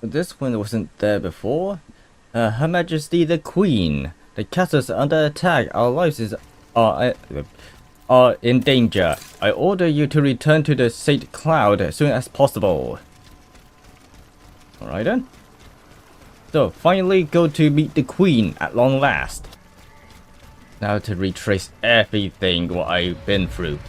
This one wasn't there before. Her Majesty the Queen. The castle is under attack. Our lives are in danger. I order you to return to the Saint Cloud as soon as possible. Alright then. So, finally go to meet the Queen at long last. Now to retrace everything what I've been through.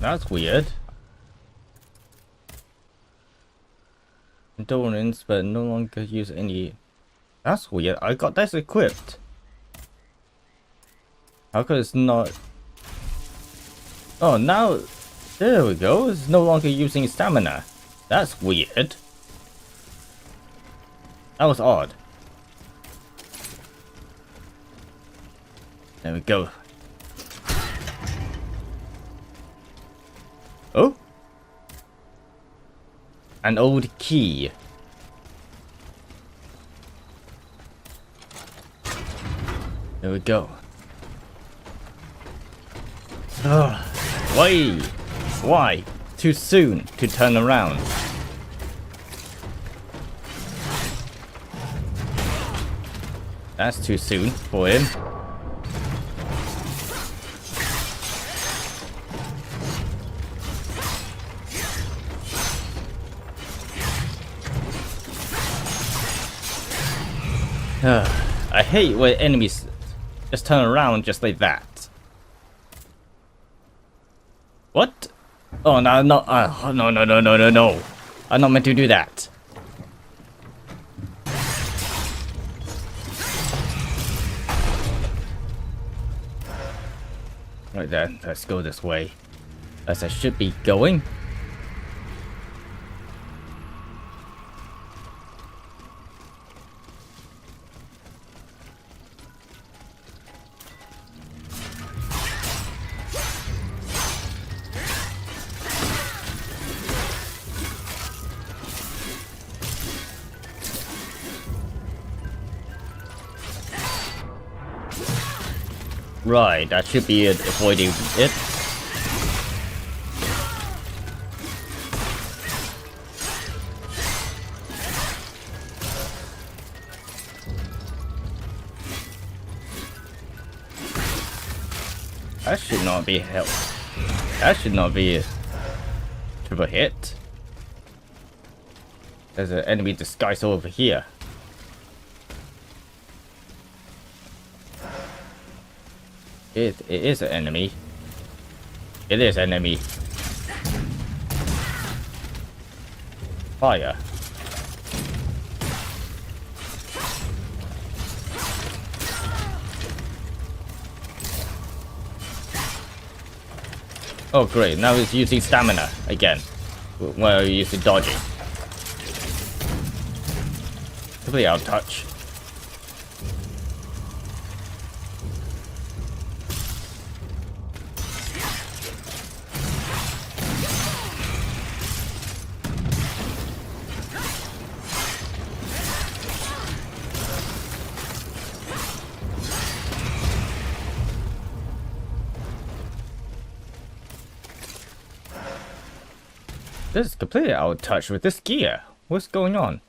That's weird. Endurance, but no longer use any. That's weird. I got this equipped. How come it's not? Oh, now there we go. It's no longer using stamina. That's weird. That was odd. There we go. Oh? An old key. There we go. Ugh. Why? Too soon to turn around. That's too soon for him. I hate when enemies just turn around just like that. What? Oh no, no, no. I'm not meant to do that. Right then, let's go this way. As I should be going. Right, that should be it, avoiding it. That should not be help. That should not be a triple hit. There's an enemy disguised over here. It is an enemy. It is enemy. Fire. Oh great, now it's using stamina again. While using dodging. Completely out of touch. This is completely out of touch with this gear. What's going on?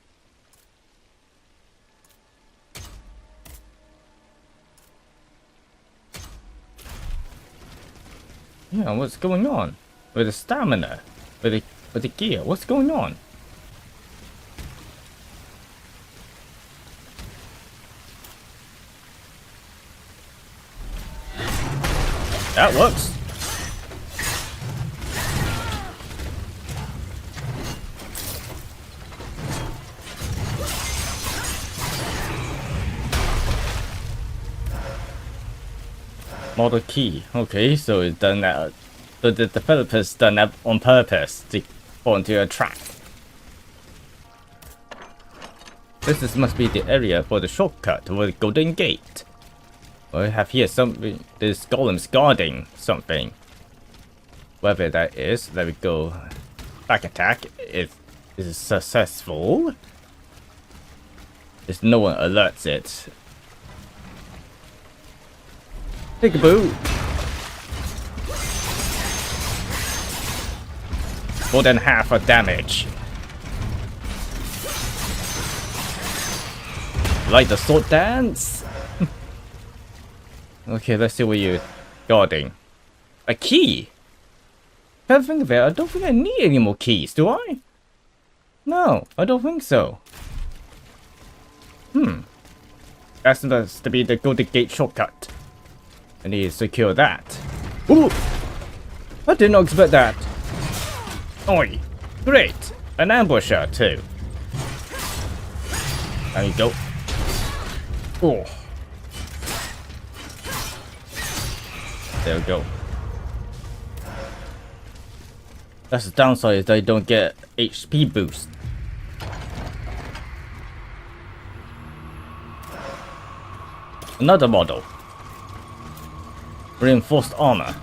Yeah, what's going on? With the stamina? With the gear? What's going on? That works. Model key. Okay, so it's done that. So the developers done that on purpose to fall into a trap. Must be the area for the shortcut to the Golden Gate. I have here something. This golem's guarding something. Whatever that is. There we go. Back attack is successful. If no one alerts it. Peekaboo. More than half a damage. Like the sword dance? Okay, let's see what you're guarding. A key? Can't think of it. I don't think I need any more keys, do I? No, I don't think so. That's supposed to be the Golden Gate shortcut. I need to secure that. Ooh! I did not expect that. Oi! Great! An ambusher too. There you go. Oh. There we go. That's the downside, is they don't get HP boost. Another model. Reinforced armor.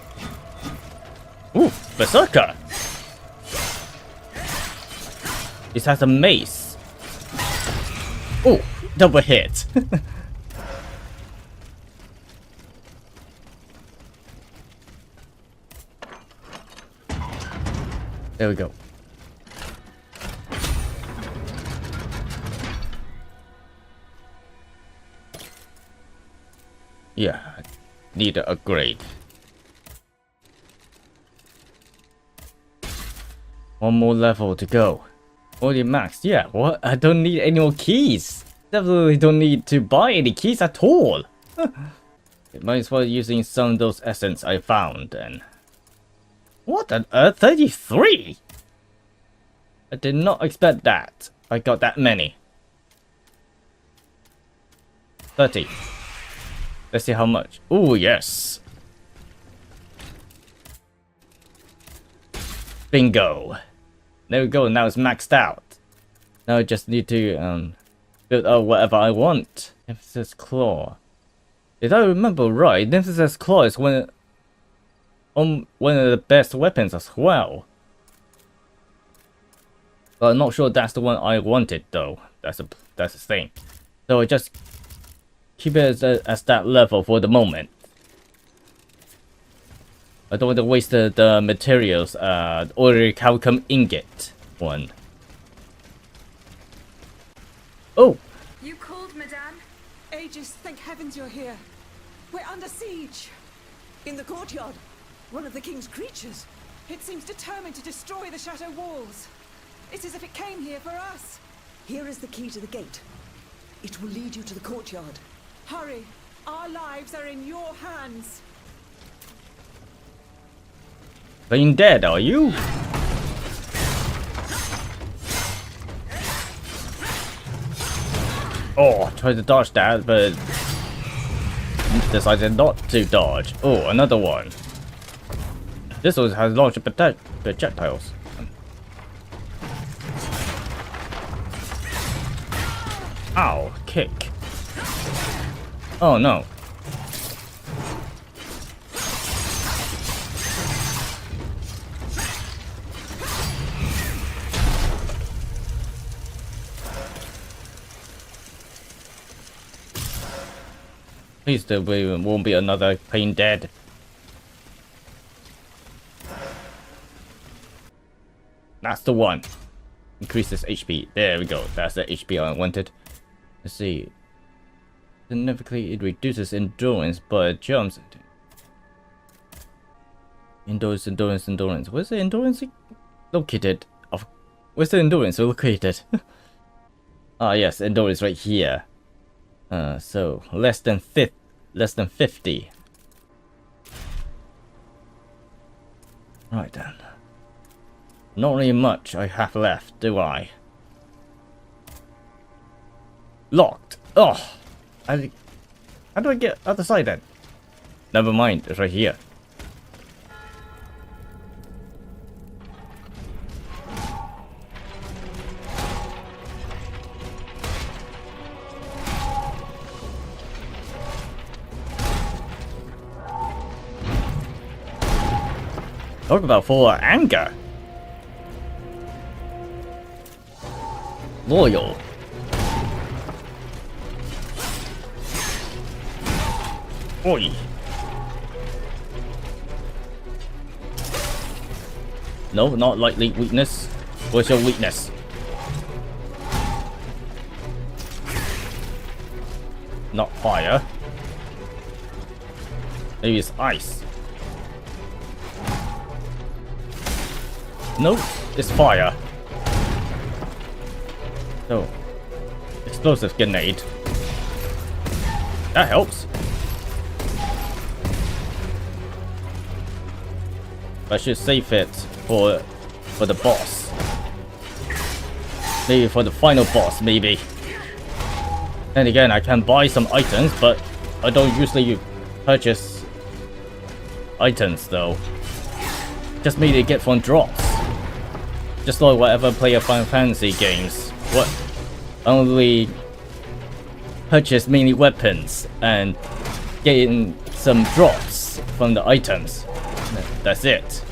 Ooh, Berserker. It has a mace. Oh, double hit. There we go. Yeah, need to upgrade. One more level to go. Already maxed. Yeah, what? I don't need any more keys. Definitely don't need to buy any keys at all. Might as well using some of those essence I found then. What on earth? 33? I did not expect that. I got that many. 30. Let's see how much. Oh, yes. Bingo. There we go. Now it's maxed out. Now I just need to build out whatever I want. Nemesis Claw. If I remember right, Nemesis Claw is one of the best weapons as well. But I'm not sure that's the one I wanted though. That's the thing. So I just keep it as that level for the moment. I don't want to waste the materials. Order Calcum ingot one. Oh! You called, madame? Aegis, thank heavens you're here. We're under siege. In the courtyard, one of the king's creatures. It seems determined to destroy the chateau walls. It's as if it came here for us. Here is the key to the gate. It will lead you to the courtyard. Hurry. Our lives are in your hands. Playing dead, are you? Oh, tried to dodge that, but decided not to dodge. Oh, another one. This one has launched projectiles. Ow, kick. Oh no. Please there won't be another Pain Dead. That's the one. Increases HP. There we go. That's the HP I wanted. Let's see. Significantly, it reduces endurance, but jumps. Endurance. Where's the endurance located? Where's the endurance located? Ah, yes, endurance right here. So less than 50. Right then. Not really much I have left, do I? Locked. Oh, how do I get other side then? Never mind, it's right here. Talk about full of anger. Loyal. Oi. No, not likely weakness. What's your weakness? Not fire. Maybe it's ice. No, it's fire. Oh. Explosive grenade. That helps. I should save it for the boss. Maybe for the final boss, maybe. And again, I can buy some items, but I don't usually purchase items though. Just mainly get from drops. Just like whatever player Final Fantasy games. What? Only purchase mainly weapons and getting some drops from the items. That's it.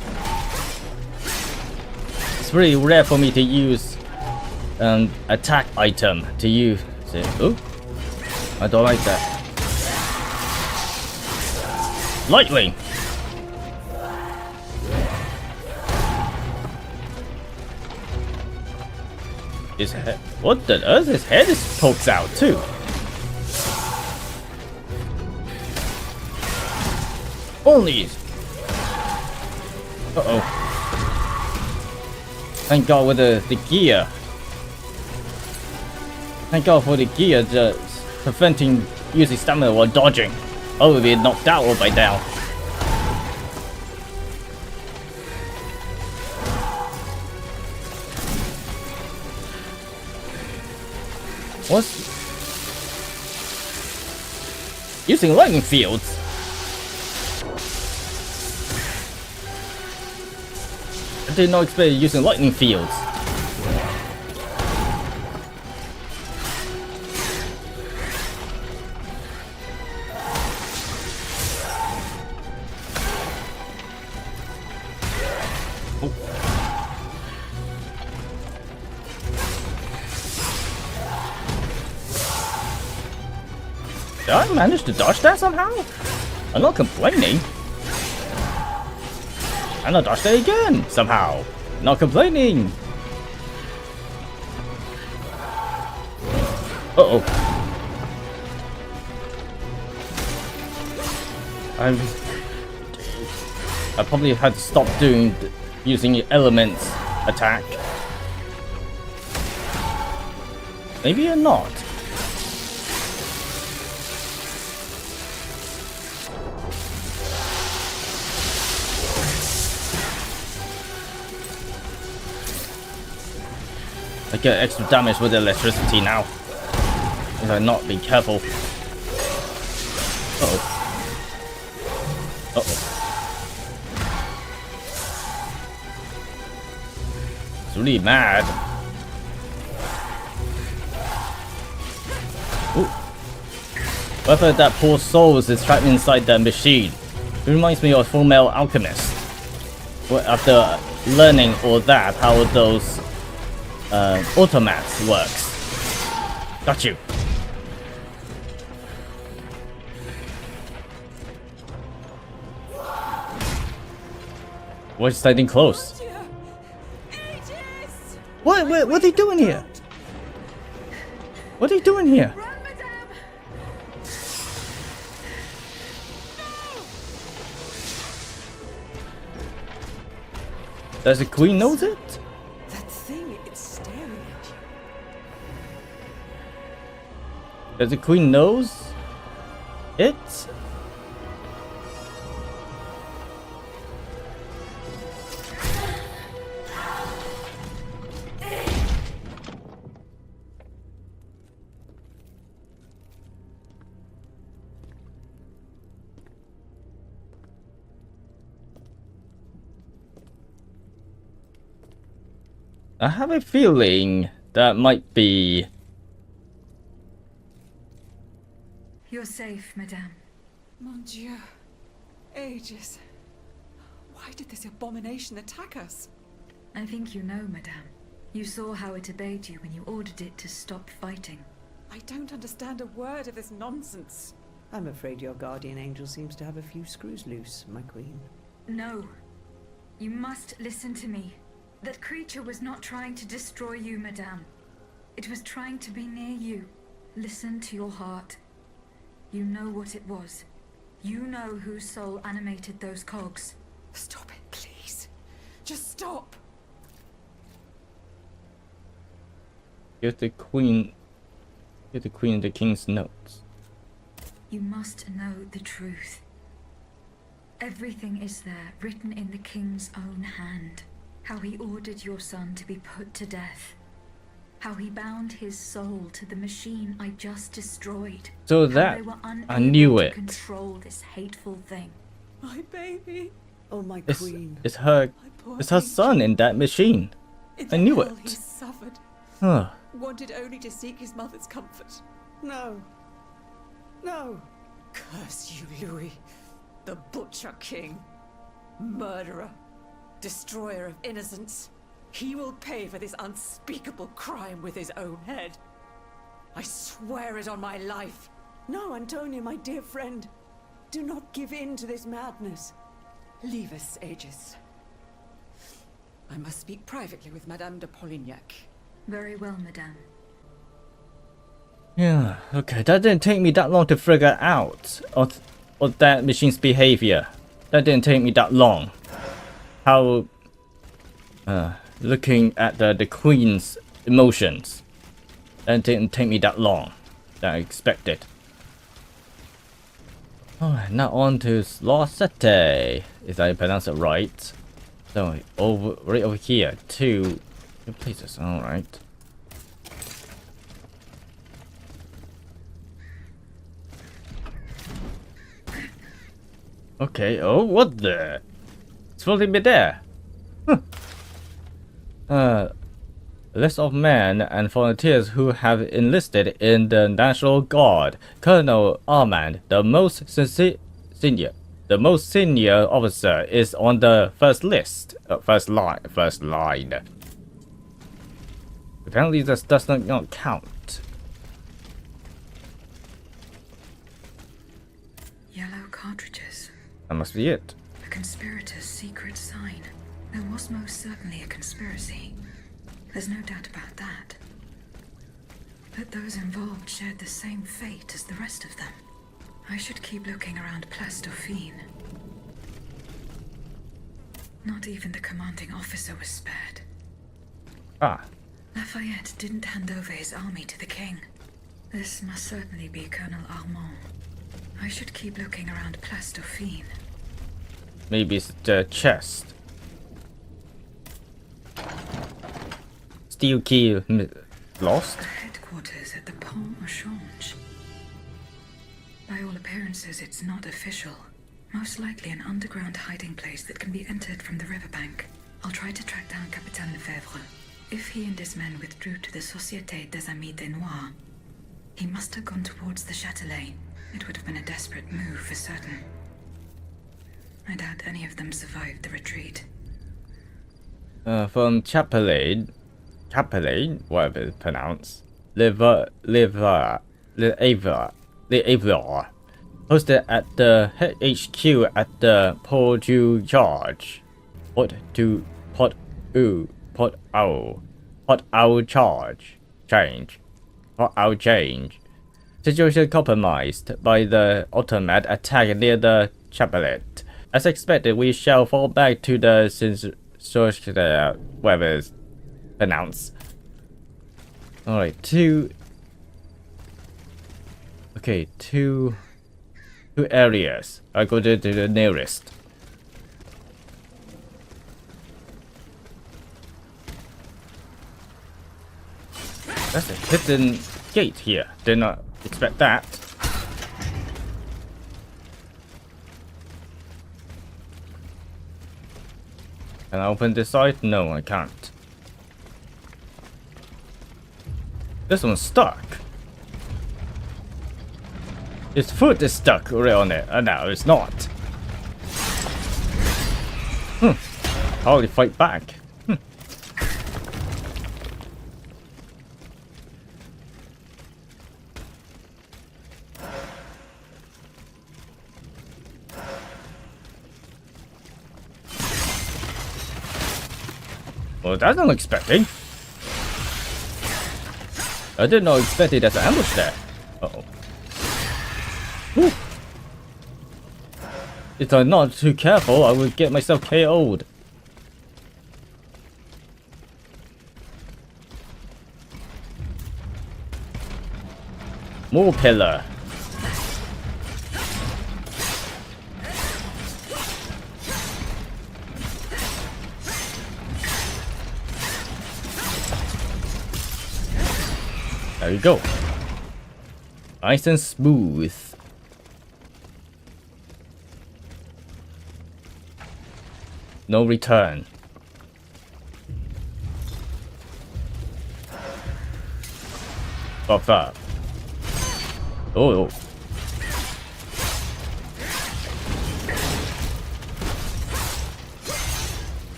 It's really rare for me to use an attack item to use it. Oh, I don't like that. Lightning. His head. What the earth? His head is pokes out too. Only. Uh-oh. Thank God with the gear. Thank God for the gear just preventing using stamina while dodging. I would be knocked out by now. What's using lightning fields? I did not expect using lightning fields. Did I manage to dodge that somehow? I'm not complaining. And I dodged it again, somehow. Not complaining. Uh-oh. I probably had to stop using elements attack. Maybe or not. I get extra damage with electricity now. If I not be careful. Uh-oh. Uh-oh. It's really mad. Ooh. Whether that poor soul is trapped inside that machine. It reminds me of Full Metal Alchemist. After learning all that, how those automats works. Got you. We're standing close. Aegis! What are they doing here? What are you doing here? Run, madame! Does the queen knows it? That thing, it's staring at you. Does the queen knows it? I have a feeling that might be. You're safe, madame. Mon Dieu. Aegis. Why did this abomination attack us? I think you know, madame. You saw how it obeyed you when you ordered it to stop fighting. I don't understand a word of this nonsense. I'm afraid your guardian angel seems to have a few screws loose, my queen. No. You must listen to me. That creature was not trying to destroy you, madame. It was trying to be near you. Listen to your heart. You know what it was. You know whose soul animated those cogs. Stop it, please. Just stop. Give the queen the king's notes. You must know the truth. Everything is there, written in the king's own hand. How he ordered your son to be put to death. How he bound his soul to the machine I just destroyed. So How that they were I knew unable to it. control this hateful thing. My baby. Oh, my It's queen. it's her My poor it's her angel. son in that machine. In I the knew hell it. He suffered. Huh. Wanted only to seek his mother's comfort. No. No. Curse you, Louis. The Butcher King. Murderer. Destroyer of innocence. He will pay for this unspeakable crime with his own head. I swear it on my life. No, Antonia, my dear friend. Do not give in to this madness. Leave us, Aegis. I must speak privately with Madame de Polignac. Very well, madame. Yeah, okay, that didn't take me that long to figure out of that machine's behavior. That didn't take me that long. How looking at the queen's emotions. That didn't take me that long than I expected. Alright, now on to Lafayette, if I pronounce it right. So right over here, two places, alright. Okay, oh, what the? It's supposed to be there. Huh. List of men and volunteers who have enlisted in the National Guard. Colonel Armand, the most senior officer, is on the first list. First line. Apparently, this does not count. Yellow cartridges. That must be it. A conspirator's secret sign. There was most certainly a conspiracy. There's no doubt about that. But those involved shared the same fate as the rest of them. I should keep looking around Place Dauphine. Not even the commanding officer was spared. Ah, Lafayette didn't hand over his army to the king. This must certainly be Colonel Armand. I should keep looking around Place Dauphine. maybe it's the chest. Steel key lost? The headquarters at the Pont au Change. By all appearances, it's not official. Most likely an underground hiding place that can be entered from the riverbank. I'll try to track down Capitaine Lefebvre. If he and his men withdrew to the Société des Amis des Noirs, he must have gone towards the Châtelet. It would have been a desperate move for certain. I doubt any of them survived the retreat. From Chapelain, whatever it's pronounced. Leavre, hosted at the HQ at the Port du Charge. Port Change. Situation compromised by the automat attack near the Chaplet. As expected, we shall fall back to the whatever it's pronounced. Alright, two areas. I go to the nearest. That's a hidden gate here. Did not expect that. Can I open this side? No, I can't. This one's stuck. His foot is stuck right on it. No, it's not. Hardly fight back. Well, that's unexpected. I did not expect it as an ambush there. Uh-oh. Whew. If I'm not too careful, I will get myself KO'd. More pillar. There you go. Nice and smooth. No return. Buff up. Oh.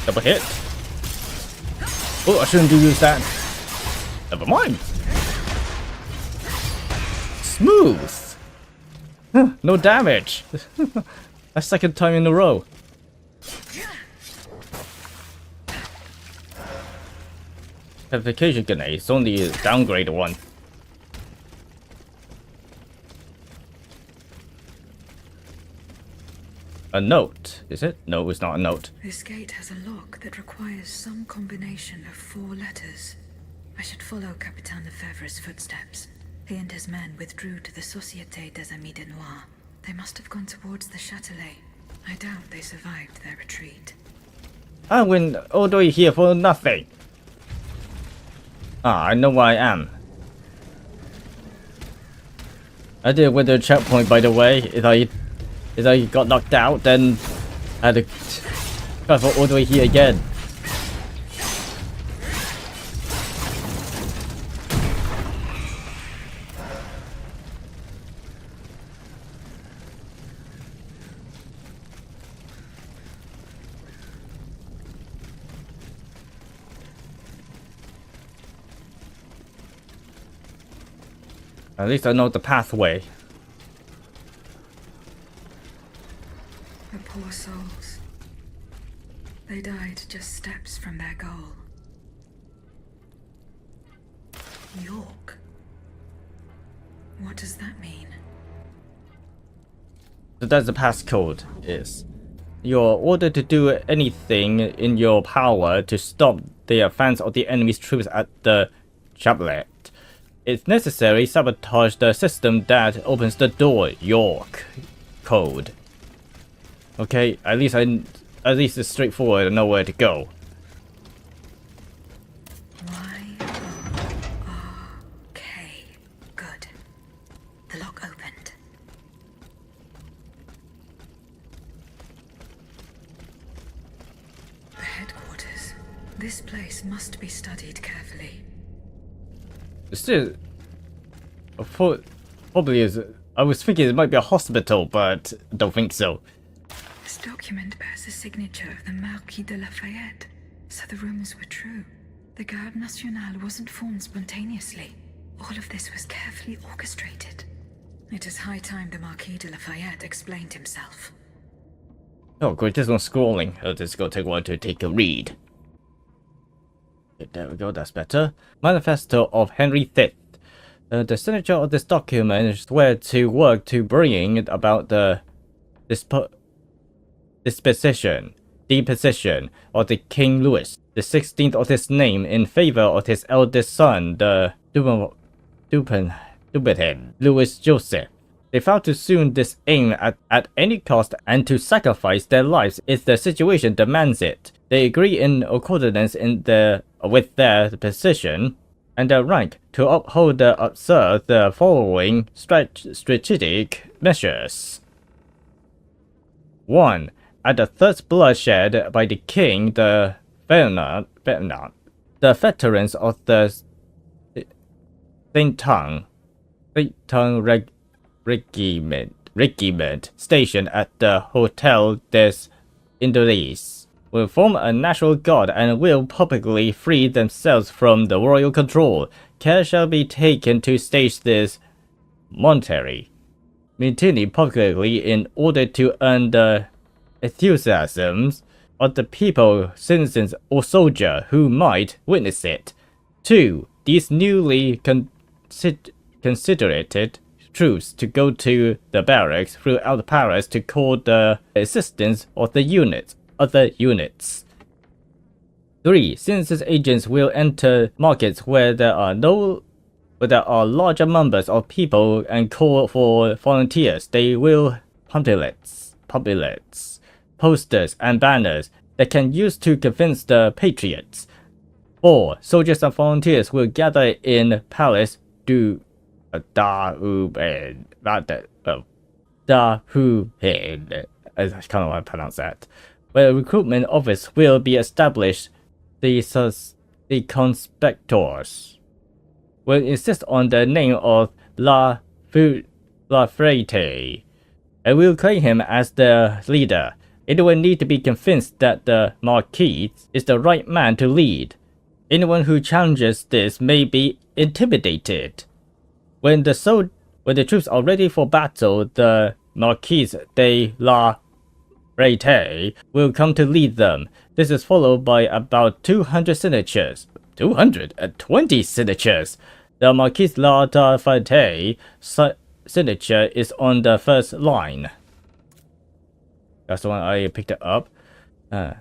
Double hit. Oh, I shouldn't use that. Never mind. Smooth. No damage. That's second time in a row. Amplification grenade. It's only a downgrade one. A note, is it? No, it's not a note. This gate has a lock that requires some combination of 4 letters. I should follow Capitaine Lefebvre's footsteps. He and his men withdrew to the Société des Amis de Noir. They must have gone towards the Châtelet. I doubt they survived their retreat. I went all the way here for nothing. Ah, I know where I am. I did with the checkpoint, by the way. If I got knocked out, then I had to travel all the way here again. At least I know the pathway. The poor souls. They died just steps from their goal. York? What does that mean? So that's the passcode is. You're ordered to do anything in your power to stop the advance of the enemy's troops at the Châtelet. If necessary, sabotage the system that opens the door. York code. Okay, at least it's straightforward. I know where to go. Y-O-R-K. Good. The lock opened. The headquarters. This place must be studied carefully. Still, probably is. I was thinking it might be a hospital, but I don't think so. This document bears the signature of the Marquis de Lafayette, so the rumors were true. The Garde Nationale wasn't formed spontaneously. All of this was carefully orchestrated. It is high time the Marquis de Lafayette explained himself. Oh, great! This one's scrolling. Oh, this is gonna take a while to take a read. There we go, that's better. Manifesto of Henry V. The signature of this document swear to work to bring about the deposition of the King Louis the 16th of his name in favor of his eldest son, the Dupetin Louis Joseph. They vow to soon this aim at any cost and to sacrifice their lives if the situation demands it. They agree in accordance with their position and their rank to uphold and observe the following strategic measures. 1. At the first bloodshed by the king, the Fayette Marat, the veterans of the Saint Tongue Regiment stationed at the Hotel des Invalides will form a national guard and will publicly free themselves from the royal control. Care shall be taken to stage this monetary mutiny publicly in order to earn the enthusiasms of the people, citizens, or soldier who might witness it. 2. These newly considered troops to go to the barracks throughout Paris to call the assistance of the other units. 3. Census agents will enter markets where there are larger numbers of people and call for volunteers. They will pamphlets, posters, and banners that can use to convince the patriots. 4. Soldiers and volunteers will gather in Palace du Dahuben. I kind of want to pronounce that. Where a recruitment office will be established. The conspectors will insist on the name of Lafayette and will claim him as their leader. It will need to be convinced that the Marquis is the right man to lead. Anyone who challenges this may be intimidated. When the troops are ready for battle, the Marquis de Lafayette will come to lead them. This is followed by about 200 signatures. 220 signatures! The Marquis de Lafayette signature is on the first line. That's the one I picked it up. The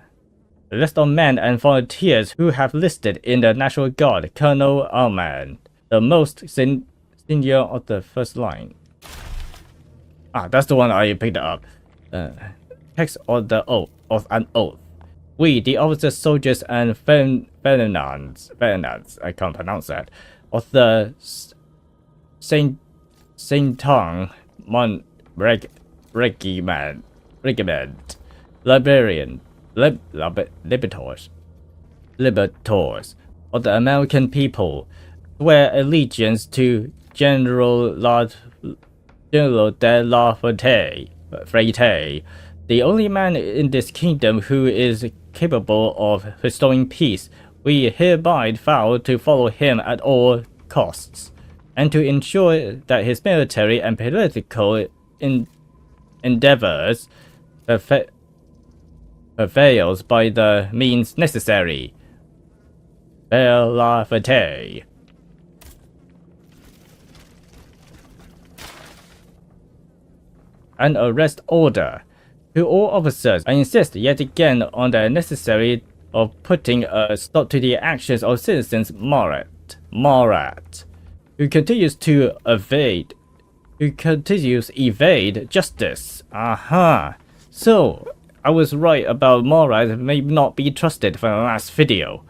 list of men and volunteers who have listed in the National Guard. Colonel Armand, the most senior of the first line. That's the one I picked up. Text of the oath of an oath. We, the officers, soldiers, and veterans, I can't pronounce that, of the Saint Mon Regiment, Libertors of the American people, swear allegiance to General de Lafayette, the only man in this kingdom who is capable of restoring peace. We hereby vow to follow him at all costs, and to ensure that his military and political endeavors prevails by the means necessary. Lafayette. An arrest order to all officers. I insist yet again on the necessity of putting a stop to the actions of citizens Marat, who continues to evade justice. So I was right about Marat may not be trusted from the last video.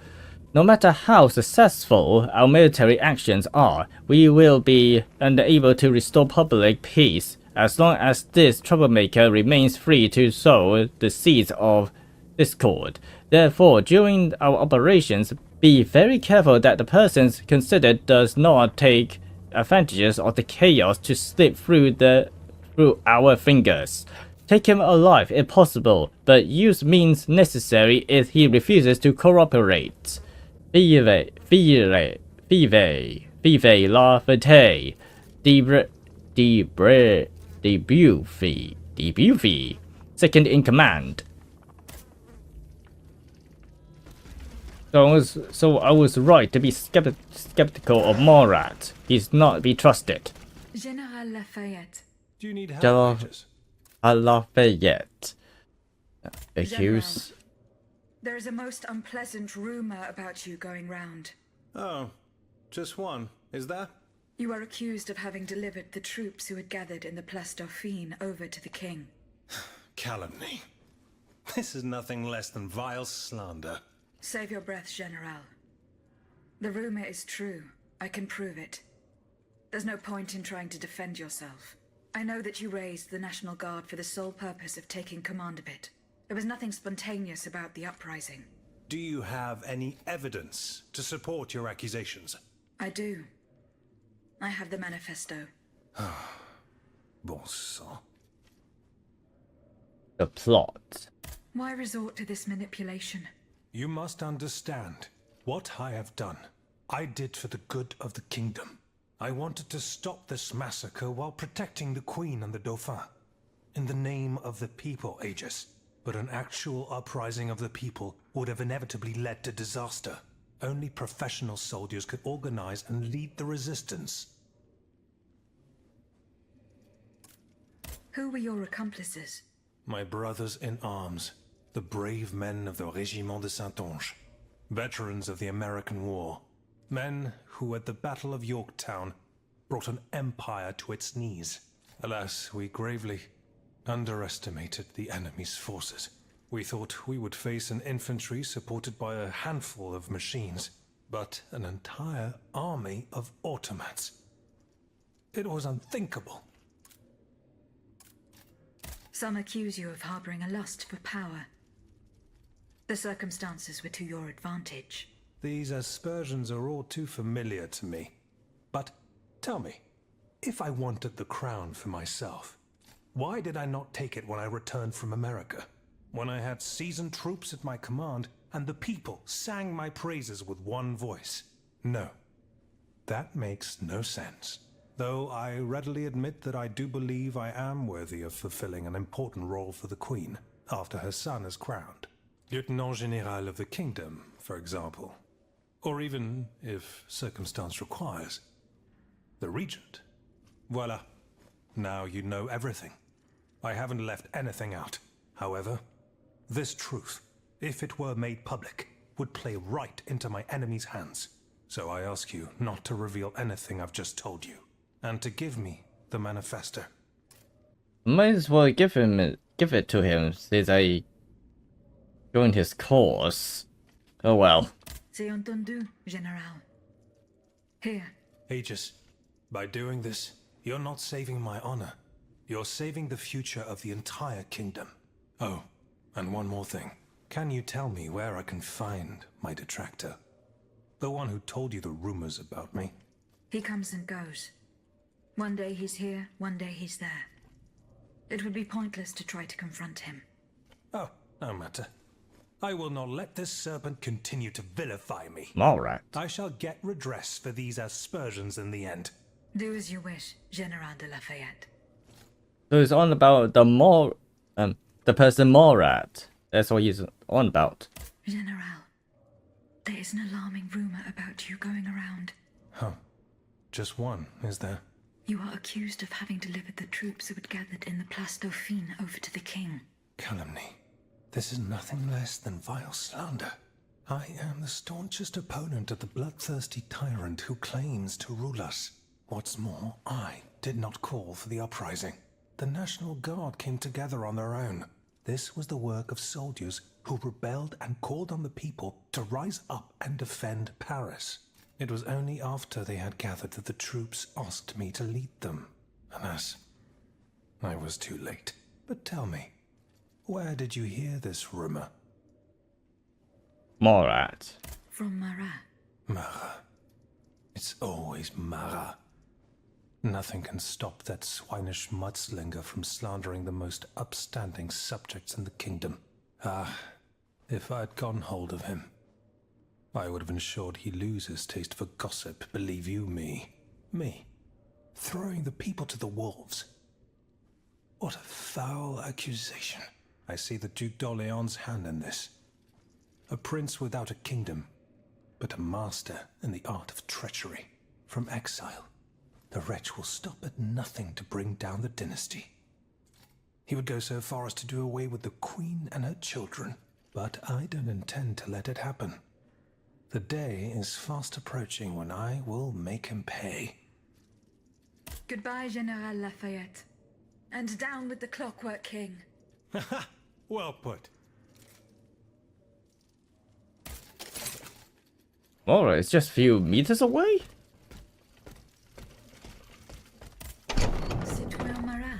No matter how successful our military actions are, we will be unable to restore public peace as long as this troublemaker remains free to sow the seeds of discord. Therefore, during our operations, be very careful that the person considered does not take advantages of the chaos to slip through our fingers. Take him alive if possible, but use means necessary if he refuses to cooperate. Vive Lafayette, Debuffy, second in command. So I was right to be skeptical of Marat. He's not to be trusted. General Lafayette. Do you need help? General Aegis? Lafayette. Accuse. There is a most unpleasant rumor about you going round. Oh, just one, is that? You are accused of having delivered the troops who had gathered in the Place Dauphine over to the king. Calumny. This is nothing less than vile slander. Save your breath, General. The rumor is true. I can prove it. There's no point in trying to defend yourself. I know that you raised the National Guard for the sole purpose of taking command of it. There was nothing spontaneous about the uprising. Do you have any evidence to support your accusations? I do. I have the manifesto. Bon sang. The plot. Why resort to this manipulation? You must understand what I have done. I did for the good of the kingdom. I wanted to stop this massacre while protecting the Queen and the Dauphin. In the name of the people, Aegis. But an actual uprising of the people would have inevitably led to disaster. Only professional soldiers could organize and lead the resistance. Who were your accomplices? My brothers in arms, the brave men of the Régiment de Saintonge, veterans of the American War, men who at the Battle of Yorktown brought an empire to its knees. Alas, we gravely underestimated the enemy's forces. We thought we would face an infantry supported by a handful of machines, but an entire army of automats. It was unthinkable. Some accuse you of harboring a lust for power. The circumstances were to your advantage. These aspersions are all too familiar to me. But tell me, if I wanted the crown for myself, why did I not take it when I returned from America? When I had seasoned troops at my command, and the people sang my praises with one voice? No, that makes no sense. Though I readily admit that I do believe I am worthy of fulfilling an important role for the Queen, after her son is crowned. Lieutenant General of the Kingdom, for example. Or even, if circumstance requires, the Regent. Voila. Now you know everything. I haven't left anything out. However, this truth, if it were made public, would play right into my enemy's hands. So I ask you not to reveal anything I've just told you, and to give me the manifesto. Might as well give it to him since I joined his cause. Oh well. C'est entendu, General. Here. Aegis, by doing this, you're not saving my honor. You're saving the future of the entire kingdom. Oh, and one more thing. Can you tell me where I can find my detractor? The one who told you the rumors about me? He comes and goes. One day he's here, one day he's there. It would be pointless to try to confront him. Oh, no matter. I will not let this serpent continue to vilify me. Marat. I shall get redress for these aspersions in the end. Do as you wish, General de Lafayette. So it's on about the person Marat. That's what he's on about. General, there is an alarming rumor about you going around. Huh. Just one, is there? You are accused of having delivered the troops who had gathered in the Place Dauphine over to the king. Calumny. This is nothing less than vile slander. I am the staunchest opponent of the bloodthirsty tyrant who claims to rule us. What's more, I did not call for the uprising. The National Guard came together on their own. This was the work of soldiers who rebelled and called on the people to rise up and defend Paris. It was only after they had gathered that the troops asked me to lead them. Alas, I was too late. But tell me, where did you hear this rumor? Marat. From Marat. Marat. It's always Marat. Nothing can stop that swinish mudslinger from slandering the most upstanding subjects in the kingdom. Ah, if I'd gotten hold of him, I would have ensured he lose his taste for gossip, believe you me. Me, throwing the people to the wolves. What a foul accusation. I see the Duc d'Orléans' hand in this. A prince without a kingdom, but a master in the art of treachery. From exile, the wretch will stop at nothing to bring down the dynasty. He would go so far as to do away with the queen and her children, but I don't intend to let it happen. The day is fast approaching when I will make him pay. Goodbye, General Lafayette. And down with the Clockwork King. Haha, well put. Marat is just a few meters away? Citoyen Marat.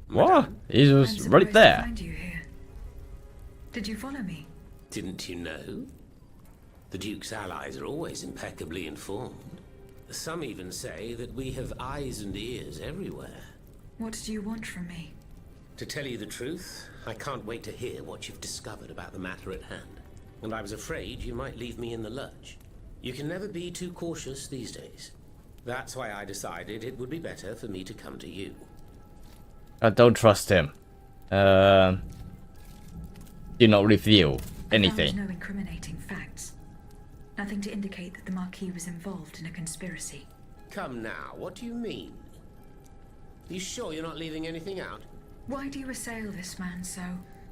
What? He I'm was surprised right to there. find you here. Did you follow me? Didn't you know? The Duke's allies are always impeccably informed. Some even say that we have eyes and ears everywhere. What do you want from me? To tell you the truth, I can't wait to hear what you've discovered about the matter at hand. And I was afraid you might leave me in the lurch. You can never be too cautious these days. That's why I decided it would be better for me to come to you. I don't trust him. do not reveal I found anything. no incriminating facts. Nothing to indicate that the Marquis was involved in a conspiracy. Come now, what do you mean? You sure you're not leaving anything out? Why do you assail this man so?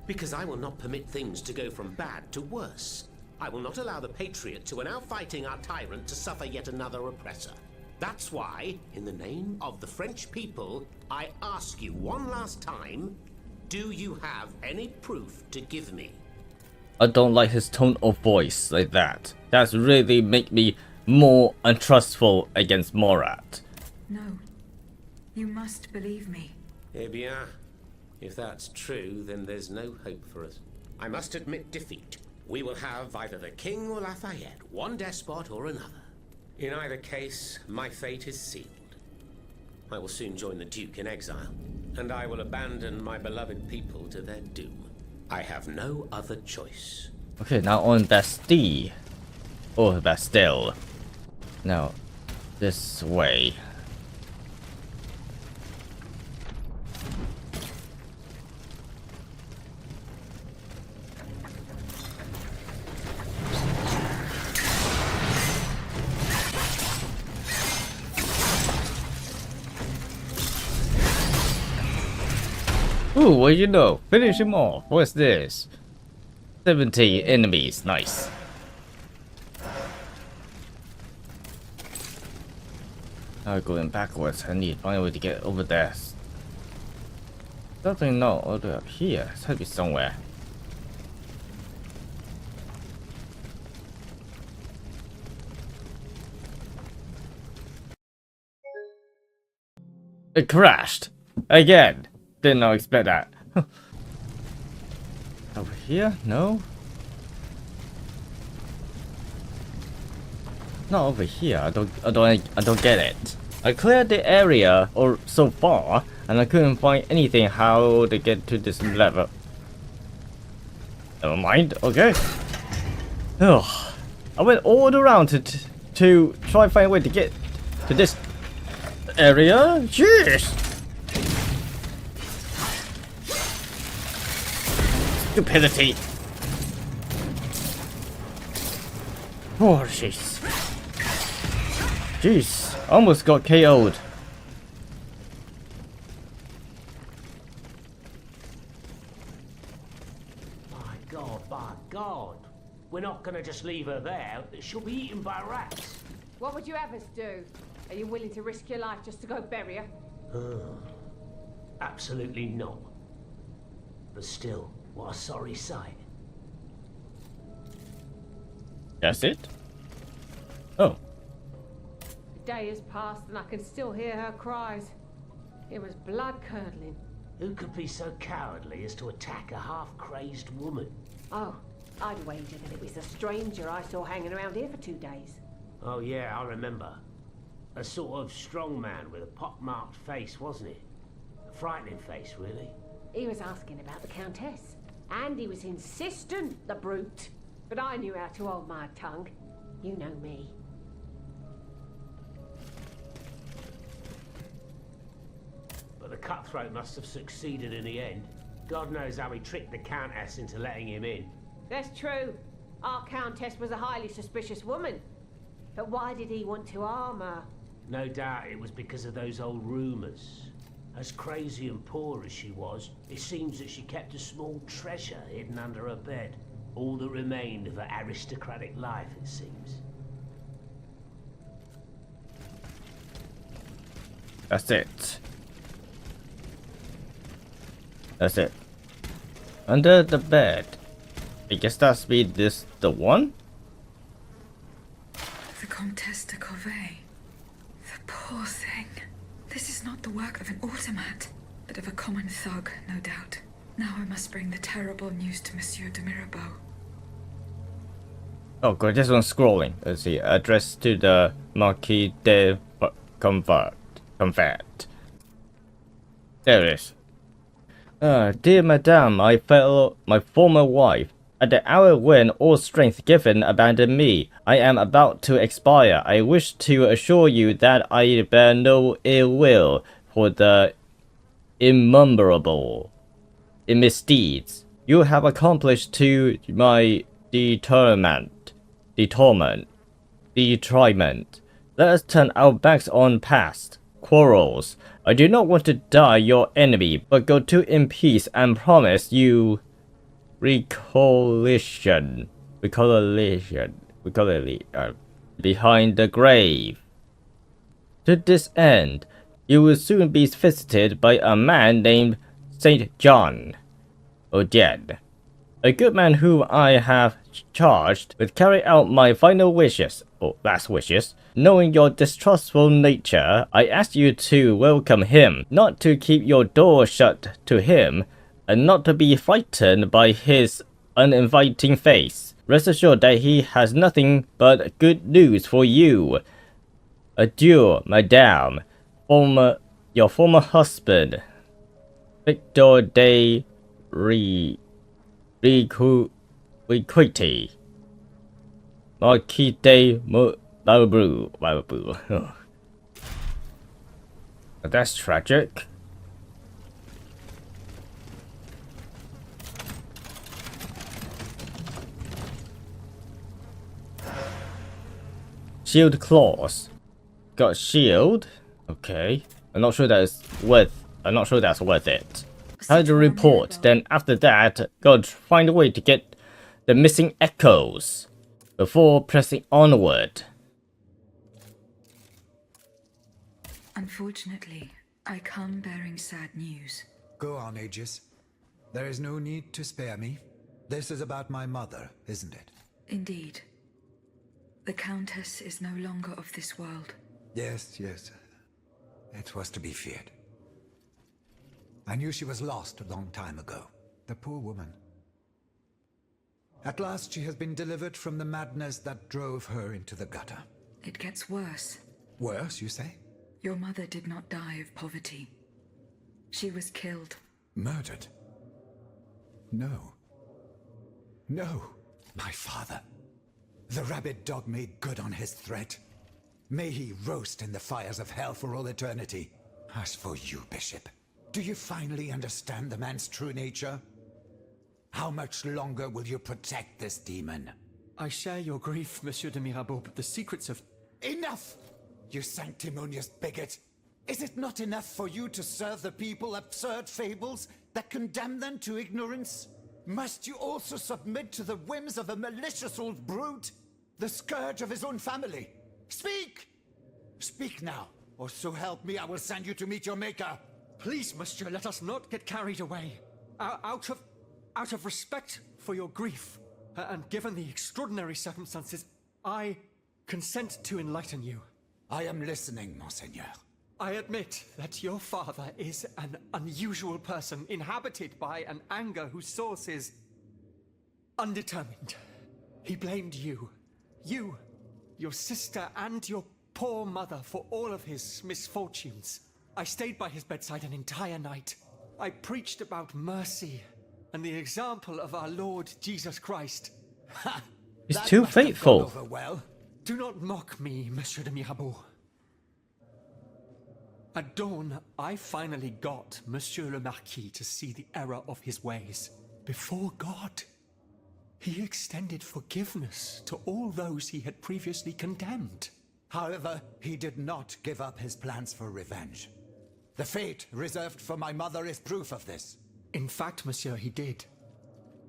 Because I will not permit things to go from bad to worse. I will not allow the Patriots who are now fighting our tyrant to suffer yet another oppressor. That's why, in the name of the French people, I ask you one last time, do you have any proof to give me? I don't like his tone of voice like that. That's really make me more untrustful against Marat. No. You must believe me. Eh bien, if that's true, then there's no hope for us. I must admit defeat. We will have either the King or Lafayette, one despot or another. In either case, my fate is sealed. I will soon join the Duke in exile, and I will abandon my beloved people to their doom. I have no other choice. Okay, now on Bastille. Or Bastille. Now, this way. Ooh, well, you know, finish him off. What's this? 70 enemies, nice. Now going backwards, I need to find a way to get over there. Definitely not all the way up here. It's gotta be somewhere. It crashed again. Did not expect that. Over here? No. Not over here. I don't get it. I cleared the area or so far, and I couldn't find anything how to get to this level. Never mind. Okay. Ugh. I went all around to try and find a way to get to this area. Jeez. Stupidity. Oh, jeez. Jeez, almost got KO'd. By God. We're not gonna just leave her there. She'll be eaten by rats. What would you have us do? Are you willing to risk your life just to go bury her? Absolutely not. But still, what a sorry sight. That's it? Oh. The day has passed and I can still hear her cries. It was blood-curdling. Who could be so cowardly as to attack a half-crazed woman? Oh, I'd wager that it was a stranger I saw hanging around here for 2 days. Oh yeah, I remember. A sort of strong man with a pock-marked face, wasn't it? A frightening face, really. He was asking about the Countess. And he was insistent, the brute. But I knew how to hold my tongue. You know me. But the cutthroat must have succeeded in the end. God knows how he tricked the Countess into letting him in. That's true. Our Countess was a highly suspicious woman. But why did he want to harm her? No doubt it was because of those old rumours. As crazy and poor as she was, it seems that she kept a small treasure hidden under her bed. All that remained of her aristocratic life, it seems. That's it. That's it. Under the bed. I guess that's be this the one? The Comtesse de Corvée. The poor thing. This is not the work of an automat, but of a common thug, no doubt. Now I must bring the terrible news to Monsieur de Mirabeau. Oh god, this one's scrolling. Let's see. Address to the Marquis de Confert. There it is. Dear Madame, my former wife, at the hour when all strength given abandoned me, I am about to expire. I wish to assure you that I bear no ill will for the innumerable misdeeds You have accomplished to my detriment. Let us turn our backs on past quarrels. I do not want to die your enemy, but go to in peace and promise you recollection behind the grave. To this end, you will soon be visited by a man named Saint John, or dead. A good man whom I have charged with carrying out my final wishes, or last wishes. Knowing your distrustful nature, I ask you to welcome him, not to keep your door shut to him, and not to be frightened by his uninviting face. Rest assured that he has nothing but good news for you. Adieu, madame. Your former husband, Victor de Requity, Marquis de Malibu. That's tragic. Shield claws. Got shield. Okay. I'm not sure that's worth it. Had a report, then after that, gotta find a way to get the missing echoes before pressing onward. Unfortunately, I come bearing sad news. Go on, Aegis. There is no need to spare me. This is about my mother, isn't it? Indeed. The Countess is no longer of this world. Yes. It was to be feared. I knew she was lost a long time ago. The poor woman. At last she has been delivered from the madness that drove her into the gutter. It gets worse. Worse, you say? Your mother did not die of poverty. She was killed. Murdered? No. My father. The rabid dog made good on his threat. May he roast in the fires of hell for all eternity. As for you, Bishop, do you finally understand the man's true nature? How much longer will you protect this demon? I share your grief, Monsieur de Mirabeau, but the secrets of... Enough! You sanctimonious bigot! Is it not enough for you to serve the people absurd fables that condemn them to ignorance? Must you also submit to the whims of a malicious old brute? The scourge of his own family? Speak! Speak now, or so help me, I will send you to meet your maker! Please, Monsieur, let us not get carried away. Out of respect for your grief, and given the extraordinary circumstances, I consent to enlighten you. I am listening, Monseigneur. I admit that your father is an unusual person, inhabited by an anger whose source is undetermined. He blamed you, your sister, and your poor mother for all of his misfortunes. I stayed by his bedside an entire night. I preached about mercy and the example of our Lord Jesus Christ. Ha! He's That too must have faithful. gone over well. Do not mock me, Monsieur de Mirabeau. At dawn, I finally got Monsieur le Marquis to see the error of his ways. Before God, he extended forgiveness to all those he had previously condemned. However, he did not give up his plans for revenge. The fate reserved for my mother is proof of this. In fact, Monsieur, he did.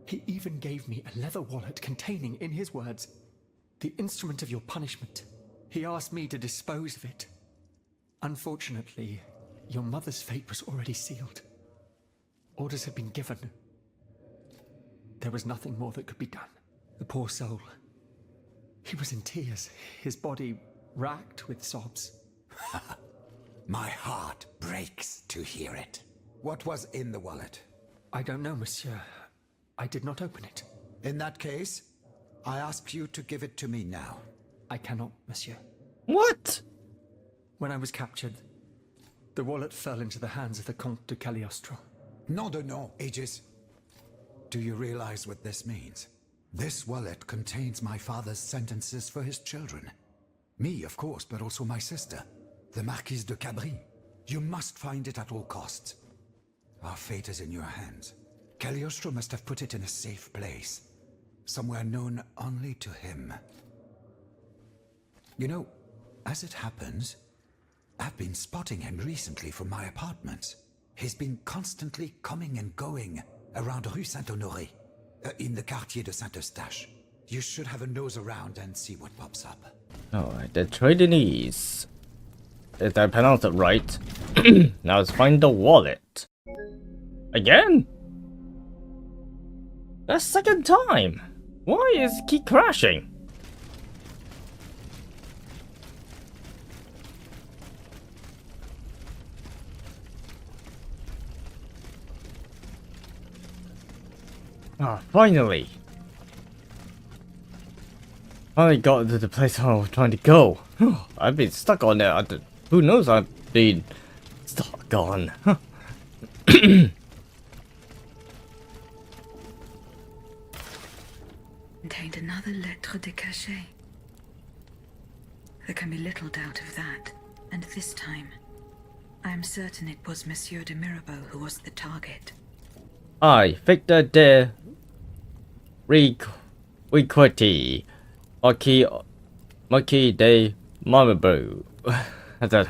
He even gave me a leather wallet containing, in his words, the instrument of your punishment. He asked me to dispose of it. Unfortunately, your mother's fate was already sealed. Orders had been given. There was nothing more that could be done. The poor soul. He was in tears, his body racked with sobs. My heart breaks to hear it. What was in the wallet? I don't know, Monsieur. I did not open it. In that case, I ask you to give it to me now. I cannot, Monsieur. What? When I was captured, the wallet fell into the hands of the Comte de Cagliostro. Nom de nom, Aegis. Do you realize what this means? This wallet contains my father's sentences for his children. Me, of course, but also my sister, the Marquise de Cabri. You must find it at all costs. Our fate is in your hands. Cagliostro must have put it in a safe place. Somewhere known only to him. You know, as it happens, I've been spotting him recently from my apartments. He's been constantly coming and going around Rue Saint-Honoré, in the Quartier de Saint-Eustache. You should have a nose around and see what pops up. Alright, the Tradinese. If I pronounce it right. Now let's find the wallet. Again? The second time! Why is it keep crashing? Ah, finally! Finally got to the place I was trying to go. I've been stuck on there. Who knows I've been stuck on. Contained another lettre de cachet. There can be little doubt of that. And this time, I am certain it was Monsieur de Mirabeau who was the target. I, Victor de Riquetti, Marquis de Mirabeau. I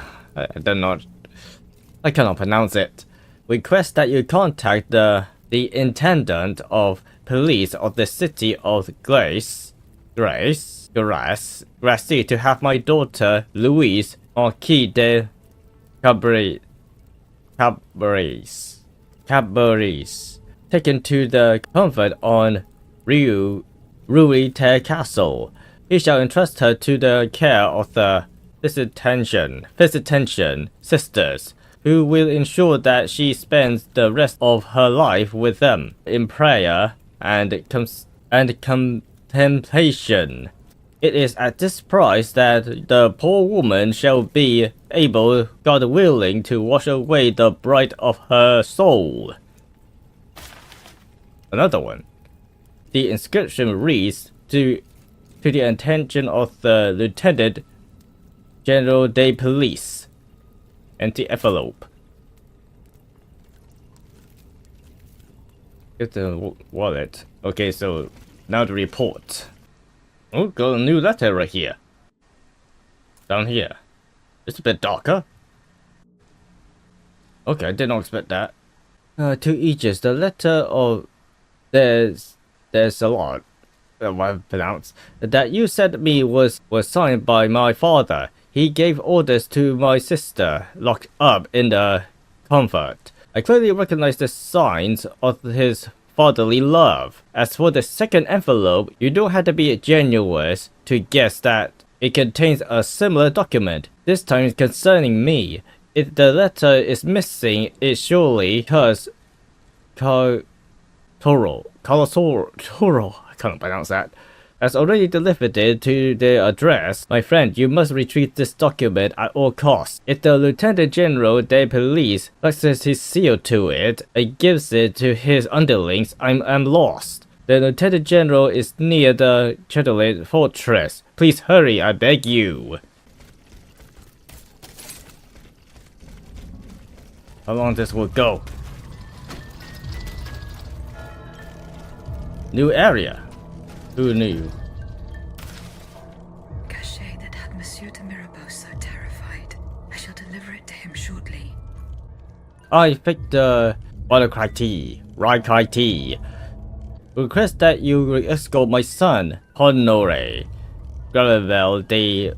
cannot pronounce it. Request that you contact the intendant of police of the city of Grace to have my daughter Louise Marquis de Cabarets taken to the convent on Ruite Castle. He shall entrust her to the care of the visitation sisters, who will ensure that she spends the rest of her life with them in prayer and contemplation. It is at this price that the poor woman shall be able, God willing, to wash away the blight of her soul. Another one. The inscription reads, to the attention of the Lieutenant General de Police. Empty envelope. Get the wallet. Okay, so now the report. Oh, got a new letter right here. Down here. It's a bit darker. Okay, I did not expect that. To Aegis, the letter of there's a lot. What I pronounce that you sent me was signed by my father. He gave orders to my sister, locked up in the convent. I clearly recognize the signs of his fatherly love. As for the second envelope, you don't have to be genius to guess that it contains a similar document, this time concerning me. If the letter is missing, it's surely because Toro, I can't pronounce that, has already delivered it to the address. My friend, you must retrieve this document at all costs. If the Lieutenant General de Police places his seal to it and gives it to his underlings, I'm lost. The Lieutenant General is near the Chatelet fortress. Please hurry, I beg you. How long this will go? New area. Who knew? Cachet that had Monsieur de Mirabeau so terrified. I shall deliver it to him shortly. I picked the Raikite. Request that you escort my son, Honore Gravel de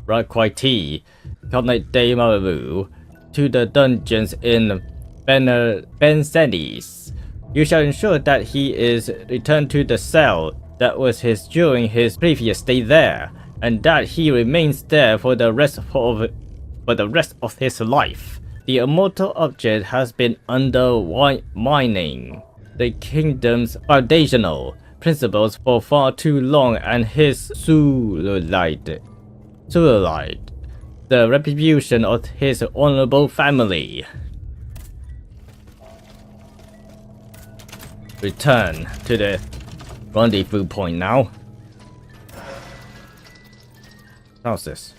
Raquite, Cognate de Marabu, to the dungeons in Bensenis. You shall ensure that he is returned to the cell that was his during his previous stay there, and that he remains there for the rest of his life. The immortal object has been undermining the kingdom's foundational principles for far too long, and his sullied the reputation of his honorable family. Return to the rendezvous point now. How's this?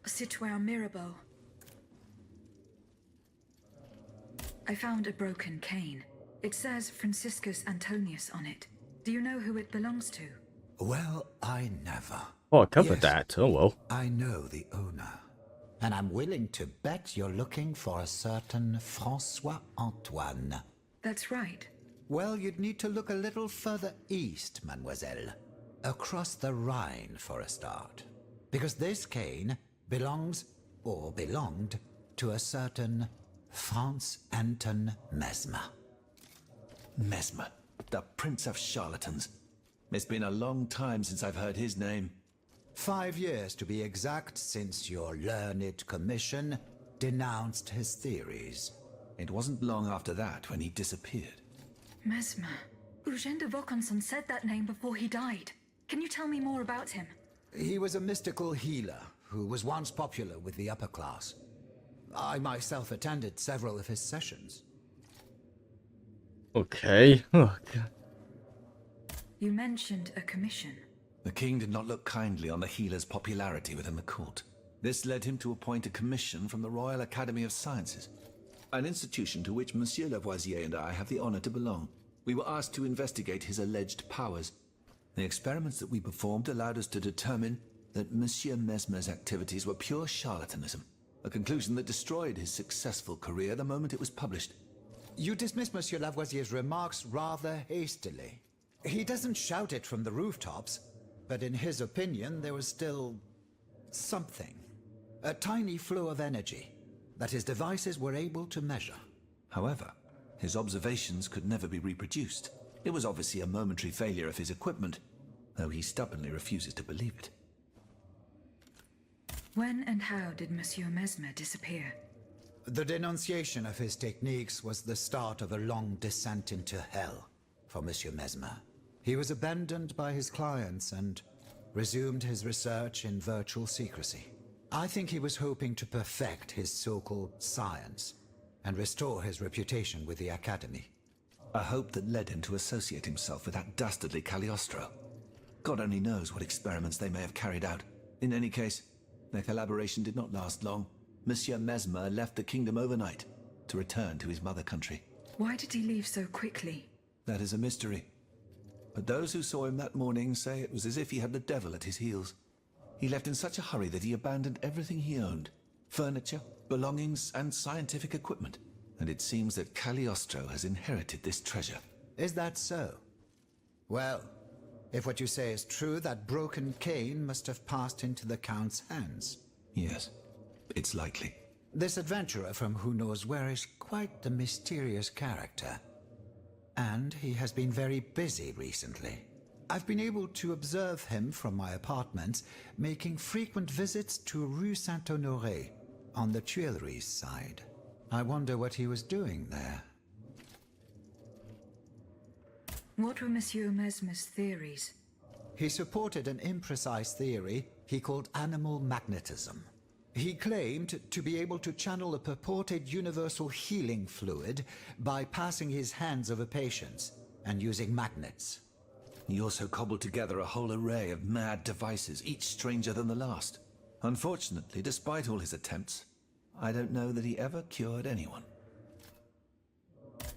Citoyen Mirabeau. I found a broken cane. It says Franciscus Antonius on it. Do you know who it belongs to? Well, I never. Oh, I covered Yes, that. Oh well. I know the owner. And I'm willing to bet you're looking for a certain François Antoine. That's right. Well, you'd need to look a little further east, mademoiselle. Across the Rhine, for a start. Because this cane belongs, or belonged, to a certain Franz Anton Mesmer. Mesmer, the Prince of Charlatans. It's been a long time since I've heard his name. 5 years to be exact since your learned commission denounced his theories. It wasn't long after that when he disappeared. Mesmer. Eugène de Vaucanson said that name before he died. Can you tell me more about him? He was a mystical healer who was once popular with the upper class. I myself attended several of his sessions. Okay. Oh, God. You mentioned a commission. The king did not look kindly on the healer's popularity within the court. This led him to appoint a commission from the Royal Academy of Sciences, an institution to which Monsieur Lavoisier and I have the honor to belong. We were asked to investigate his alleged powers. The experiments that we performed allowed us to determine that Monsieur Mesmer's activities were pure charlatanism, a conclusion that destroyed his successful career the moment it was published. You dismiss Monsieur Lavoisier's remarks rather hastily. He doesn't shout it from the rooftops, but in his opinion there was still something. A tiny flow of energy that his devices were able to measure. However, his observations could never be reproduced. It was obviously a momentary failure of his equipment, though he stubbornly refuses to believe it. When and how did Monsieur Mesmer disappear? The denunciation of his techniques was the start of a long descent into hell for Monsieur Mesmer. He was abandoned by his clients and resumed his research in virtual secrecy. I think he was hoping to perfect his so-called science and restore his reputation with the Academy. A hope that led him to associate himself with that dastardly Cagliostro. God only knows what experiments they may have carried out. In any case, their collaboration did not last long. Monsieur Mesmer left the kingdom overnight to return to his mother country. Why did he leave so quickly? That is a mystery. But those who saw him that morning say it was as if he had the devil at his heels. He left in such a hurry that he abandoned everything he owned. Furniture, belongings, and scientific equipment. And it seems that Cagliostro has inherited this treasure. Is that so? Well, if what you say is true, that broken cane must have passed into the Count's hands. Yes, it's likely. This adventurer from who knows where is quite the mysterious character. And he has been very busy recently. I've been able to observe him from my apartments, making frequent visits to Rue Saint-Honoré, on the Tuileries side. I wonder what he was doing there. What were Monsieur Mesmer's theories? He supported an imprecise theory he called animal magnetism. He claimed to be able to channel a purported universal healing fluid by passing his hands over patients and using magnets. He also cobbled together a whole array of mad devices, each stranger than the last. Unfortunately, despite all his attempts, I don't know that he ever cured anyone.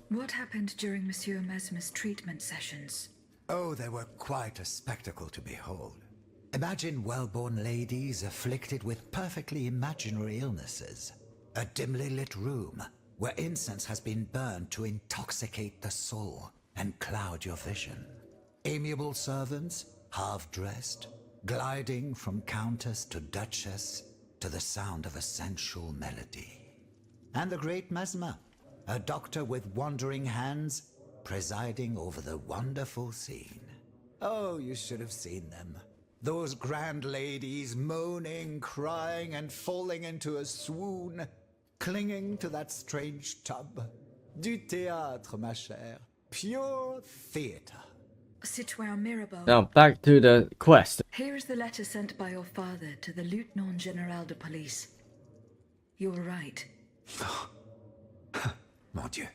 What happened during Monsieur Mesmer's treatment sessions? Oh, they were quite a spectacle to behold. Imagine well-born ladies afflicted with perfectly imaginary illnesses. A dimly lit room where incense has been burned to intoxicate the soul and cloud your vision. Amiable servants, half-dressed, gliding from countess to duchess to the sound of a sensual melody. And the great Mesmer, a doctor with wandering hands, presiding over the wonderful scene. Oh, you should have seen them. Those grand ladies moaning, crying, and falling into a swoon, clinging to that strange tub. Du théâtre, ma chère. Pure theatre. Citoyen Mirabeau. Now back to the quest. Here is the letter sent by your father to the Lieutenant General de Police. You were right. Mon Dieu.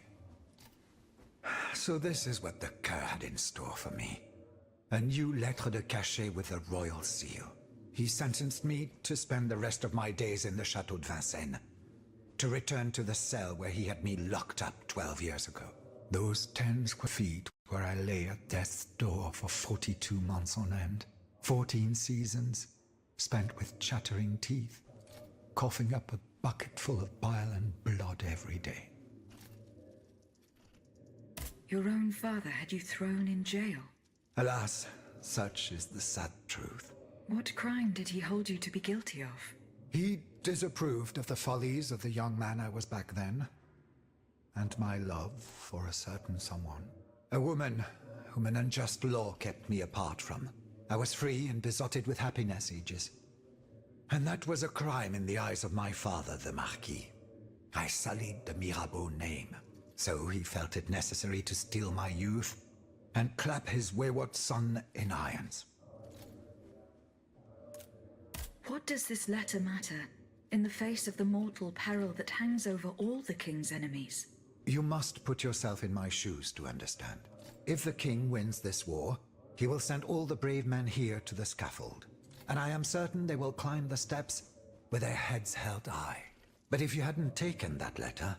So this is what the Coeur had in store for me. A new lettre de cachet with a royal seal. He sentenced me to spend the rest of my days in the Château de Vincennes, to return to the cell where he had me locked up 12 years ago. Those 10 square feet where I lay at death's door for 42 months on end. 14 seasons spent with chattering teeth, coughing up a bucket full of bile and blood every day. Your own father had you thrown in jail. Alas, such is the sad truth. What crime did he hold you to be guilty of? He disapproved of the follies of the young man I was back then, and my love for a certain someone. A woman whom an unjust law kept me apart from. I was free and besotted with happiness, Aegis. And that was a crime in the eyes of my father, the Marquis. I sullied the Mirabeau name, so he felt it necessary to steal my youth and clap his wayward son in irons. What does this letter matter in the face of the mortal peril that hangs over all the king's enemies? You must put yourself in my shoes to understand. If the king wins this war, he will send all the brave men here to the scaffold. And I am certain they will climb the steps with their heads held high. But if you hadn't taken that letter,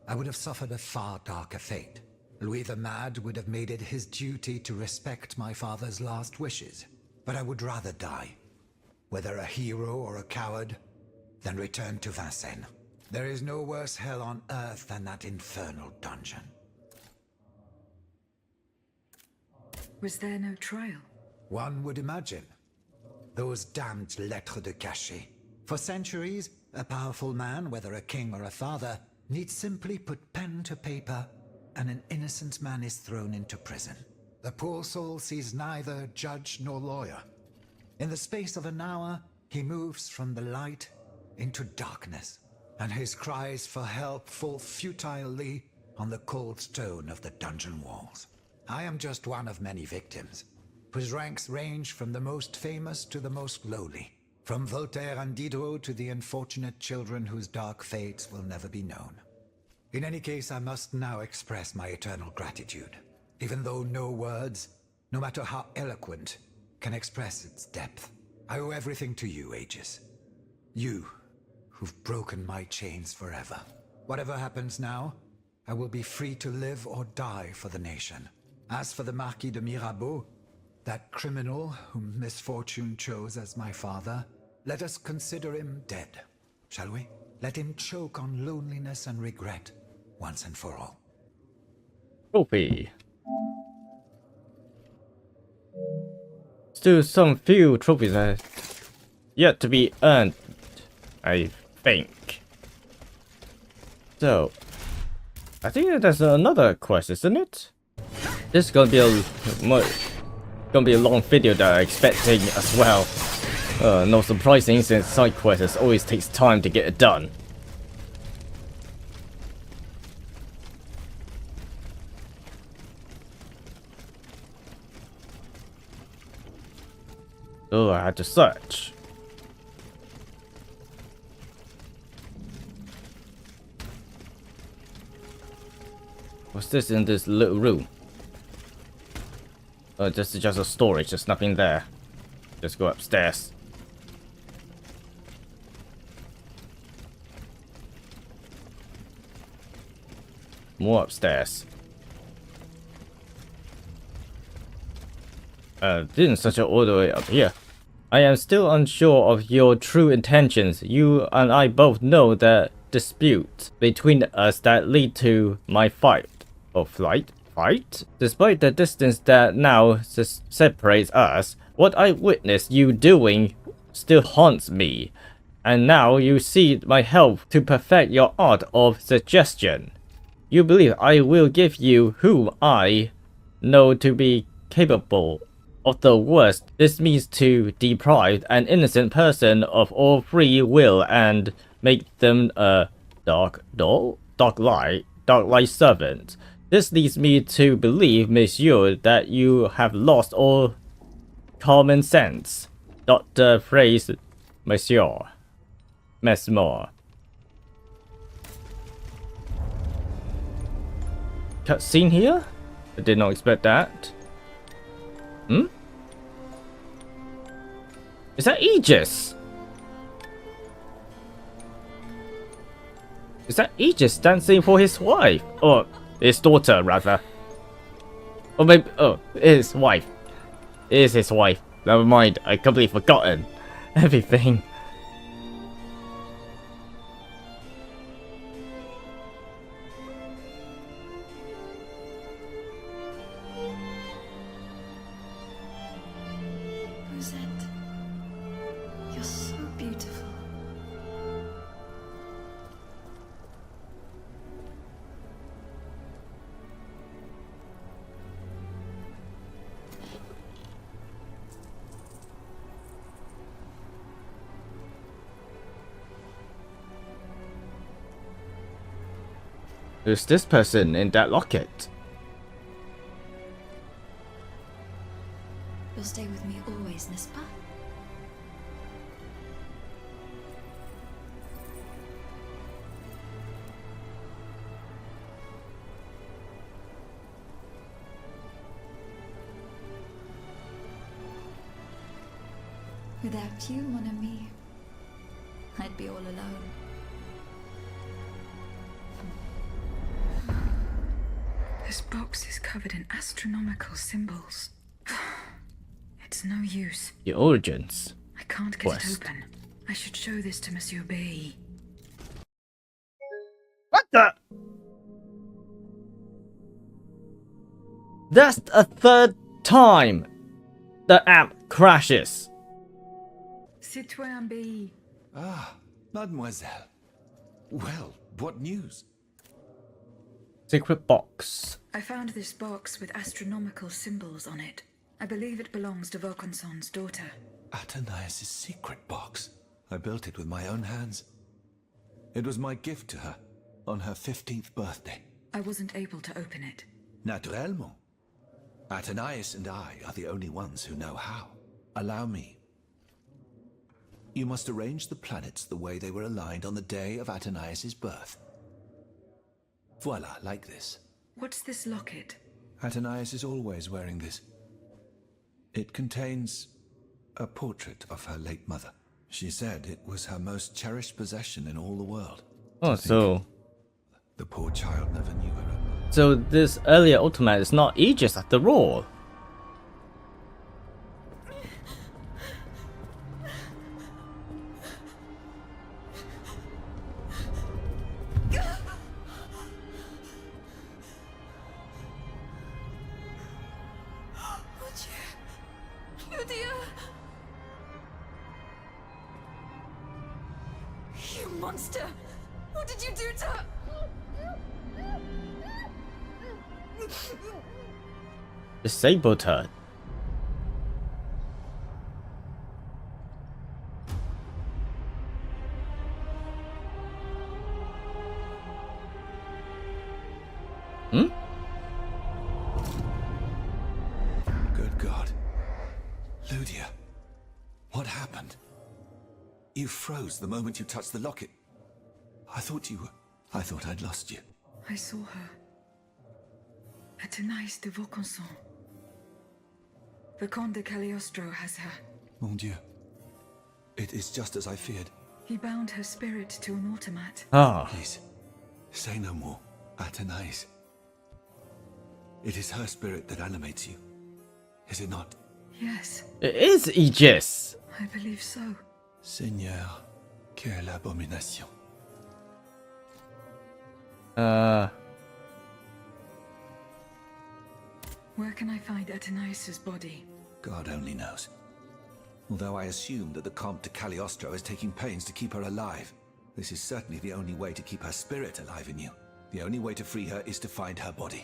I would have suffered a far darker fate. Louis the Mad would have made it his duty to respect my father's last wishes. But I would rather die, whether a hero or a coward, than return to Vincennes. There is no worse hell on earth than that infernal dungeon. Was there no trial? One would imagine. Those damned lettres de cachet. For centuries, a powerful man, whether a king or a father, need simply put pen to paper, and an innocent man is thrown into prison. The poor soul sees neither judge nor lawyer. In the space of an hour, he moves from the light into darkness, and his cries for help fall futilely on the cold stone of the dungeon walls. I am just one of many victims, whose ranks range from the most famous to the most lowly, from Voltaire and Diderot to the unfortunate children whose dark fates will never be known. In any case, I must now express my eternal gratitude, even though no words, no matter how eloquent, can express its depth. I owe everything to you, Aegis. You, who've broken my chains forever. Whatever happens now, I will be free to live or die for the nation. As for the Marquis de Mirabeau, that criminal whom misfortune chose as my father, let us consider him dead, shall we? Let him choke on loneliness and regret, once and for all. Trophy. Still some few trophies are yet to be earned, I think. So, I think there's another quest, isn't it? This is gonna be a long video that I'm expecting as well. No surprising, since side quests always takes time to get it done. Oh, I had to search. What's this in this little room? Oh, this is just a storage, there's nothing there. Just go upstairs. More upstairs. Didn't search it all the way up here. I am still unsure of your true intentions. You and I both know the disputes between us that lead to my fight. Or flight? Fight? Despite the distance that now separates us, what I witnessed you doing still haunts me. And now you see my help to perfect your art of suggestion. You believe I will give you whom I know to be capable of the worst. This means to deprive an innocent person of all free will and make them a dark light servant. This leads me to believe, monsieur, that you have lost all common sense. Dr. Phrase, monsieur. Mesmore. Cutscene here? I did not expect that. Hmm? Is that Aegis? Is that Aegis dancing for his wife? Or His daughter, rather. Or maybe, oh, his wife. It is his wife. Never mind, I completely forgotten everything. Rosette, you're so beautiful. Who's this person in that locket? You'll stay with me always, n'est-ce pas? Without you, mon ami, I'd be all alone. This box is covered in astronomical symbols. It's no use. The origins. I can't get it open. I should show this to Monsieur B. What the? That's a third time the app crashes. Citoyen B. Ah, mademoiselle. Well, what news? Secret box. I found this box with astronomical symbols on it. I believe it belongs to Vaucanson's daughter. Athénaïs' secret box. I built it with my own hands. It was my gift to her on her 15th birthday. I wasn't able to open it. Naturellement. Athénaïs and I are the only ones who know how. Allow me. You must arrange the planets the way they were aligned on the day of Athénaïs' birth. Voila, like this. What's this locket? Athénaïs is always wearing this. It contains a portrait of her late mother. She said it was her most cherished possession in all the world. Oh, so the poor child never knew her. So this earlier automat is not Aegis after all. Ludia! You monster! What did you do to her? Disabled her. Hmm? Good God. Ludia, what happened? You froze the moment you touched the locket. I thought I'd lost you. I saw her. Athénaïs de Vaucanson. The Comte de Cagliostro has her. Mon Dieu. It is just as I feared. He bound her spirit to an automat. Ah. Please, say no more. Athénaïs. It is her spirit that animates you. Is it not? Yes. It is Aegis. I believe so. Seigneur, quelle abomination. Where can I find Athénaïs' body? God only knows. Although I assume that the Comte de Cagliostro is taking pains to keep her alive. This is certainly the only way to keep her spirit alive in you. The only way to free her is to find her body.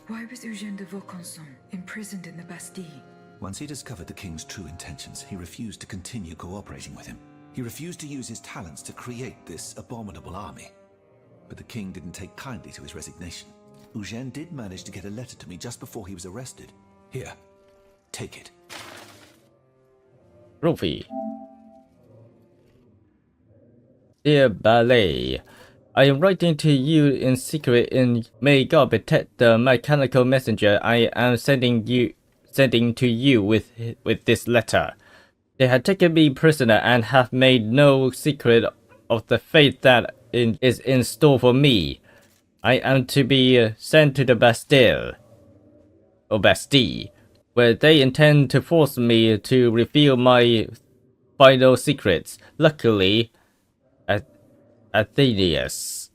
Why was Eugène de Vaucanson imprisoned in the Bastille? Once he discovered the king's true intentions, he refused to continue cooperating with him. He refused to use his talents to create this abominable army. But the king didn't take kindly to his resignation. Eugène did manage to get a letter to me just before he was arrested. Here, take it. Trophy. Dear Ballet, I am writing to you in secret and may God protect the mechanical messenger I am sending to you with this letter. They had taken me prisoner and have made no secret of the fate that is in store for me. I am to be sent to the Bastille, or Bastille, where they intend to force me to reveal my final secrets. Luckily, Athenius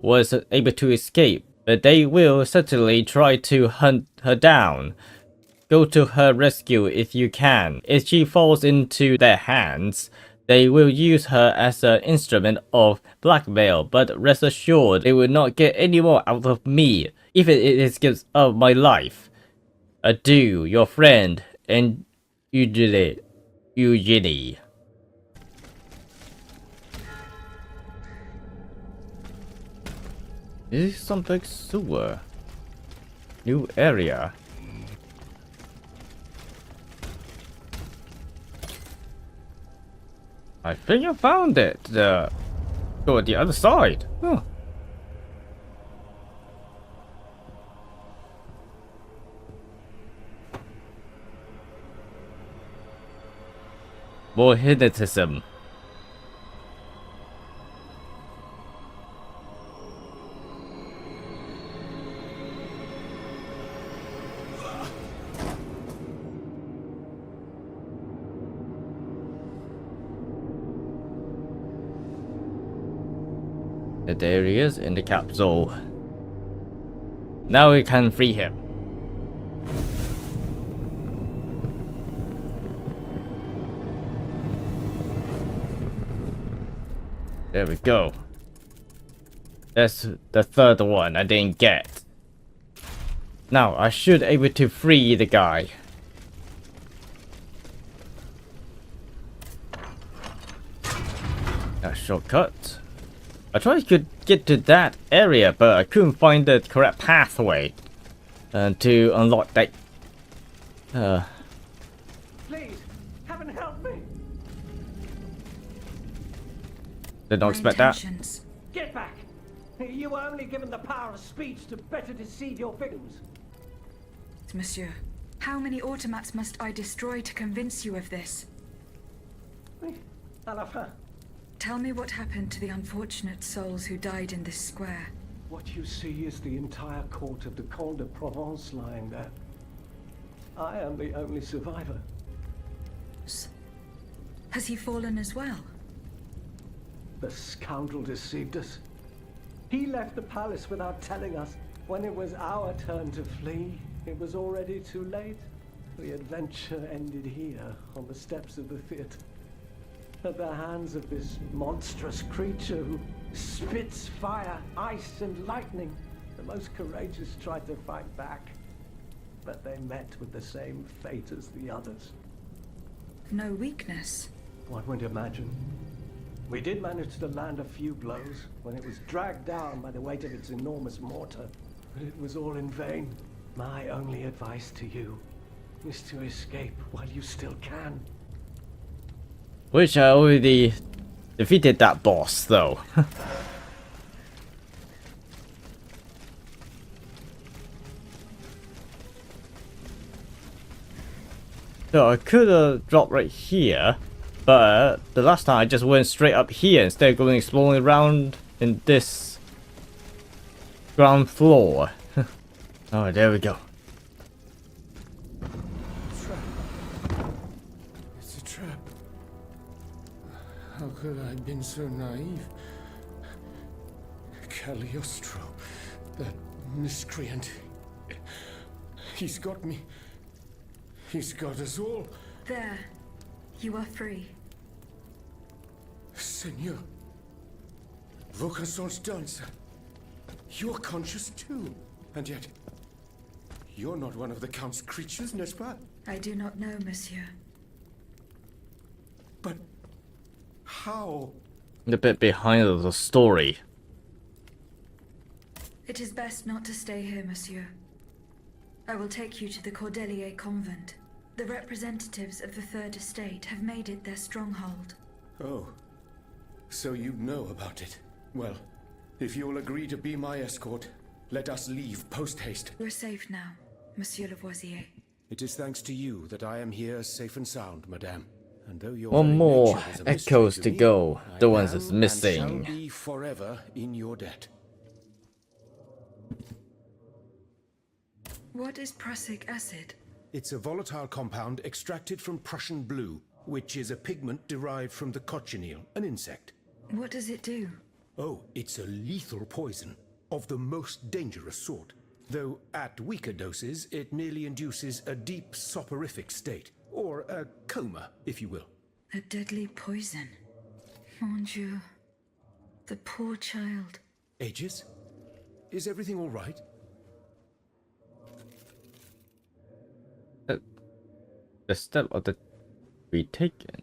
was able to escape, but they will certainly try to hunt her down. Go to her rescue if you can. If she falls into their hands, they will use her as an instrument of blackmail, but rest assured they will not get any more out of me, even if it gives up my life. Adieu, your friend, and Eugenie. This is some big sewer. New area. I think I found it. Go on the other side. Huh. More hypnotism. There he is in the capsule. Now we can free him. There we go. That's the third one I didn't get. Now I should be able to free the guy. A shortcut. I tried to get to that area, but I couldn't find the correct pathway to unlock that. Please, heaven help me! Did not expect that. Get back! You were only given the power of speech to better deceive your victims. Monsieur, how many automats must I destroy to convince you of this? À la fin. Tell me what happened to the unfortunate souls who died in this square. What you see is the entire court of the Comte de Provence lying there. I am the only survivor. Has he fallen as well? The scoundrel deceived us. He left the palace without telling us. When it was our turn to flee, it was already too late. The adventure ended here, on the steps of the theater. At the hands of this monstrous creature who spits fire, ice, and lightning. The most courageous tried to fight back, but they met with the same fate as the others. No weakness. One would imagine. We did manage to land a few blows when it was dragged down by the weight of its enormous mortar, but it was all in vain. My only advice to you is to escape while you still can. Which I already defeated that boss, though. So I could have dropped right here, but the last time I just went straight up here instead of going exploring around in this ground floor. Oh, there we go. How could I have been so naive? Cagliostro, that miscreant. He's got me. He's got us all. There. You are free. Seigneur. Vocations danse. You're conscious too. And yet, you're not one of the Count's creatures, n'est-ce pas? I do not know, monsieur. But how? A bit behind the story. It is best not to stay here, monsieur. I will take you to the Cordelier convent. The representatives of the Third Estate have made it their stronghold. Oh, so you know about it. Well, if you'll agree to be my escort, let us leave post-haste. You're safe now, Monsieur Lavoisier. It is thanks to you that I am here safe and sound, madame. And though your One very more nature is a mystery echoes to me, go. The I ones am that's and missing. shall be forever in your debt. What is prussic acid? It's a volatile compound extracted from Prussian blue, which is a pigment derived from the cochineal, an insect. What does it do? Oh, it's a lethal poison, of the most dangerous sort. Though at weaker doses, it merely induces a deep soporific state, or a coma, if you will. A deadly poison. Mon Dieu. The poor child. Aegis? Is everything all right? The step of the be taken.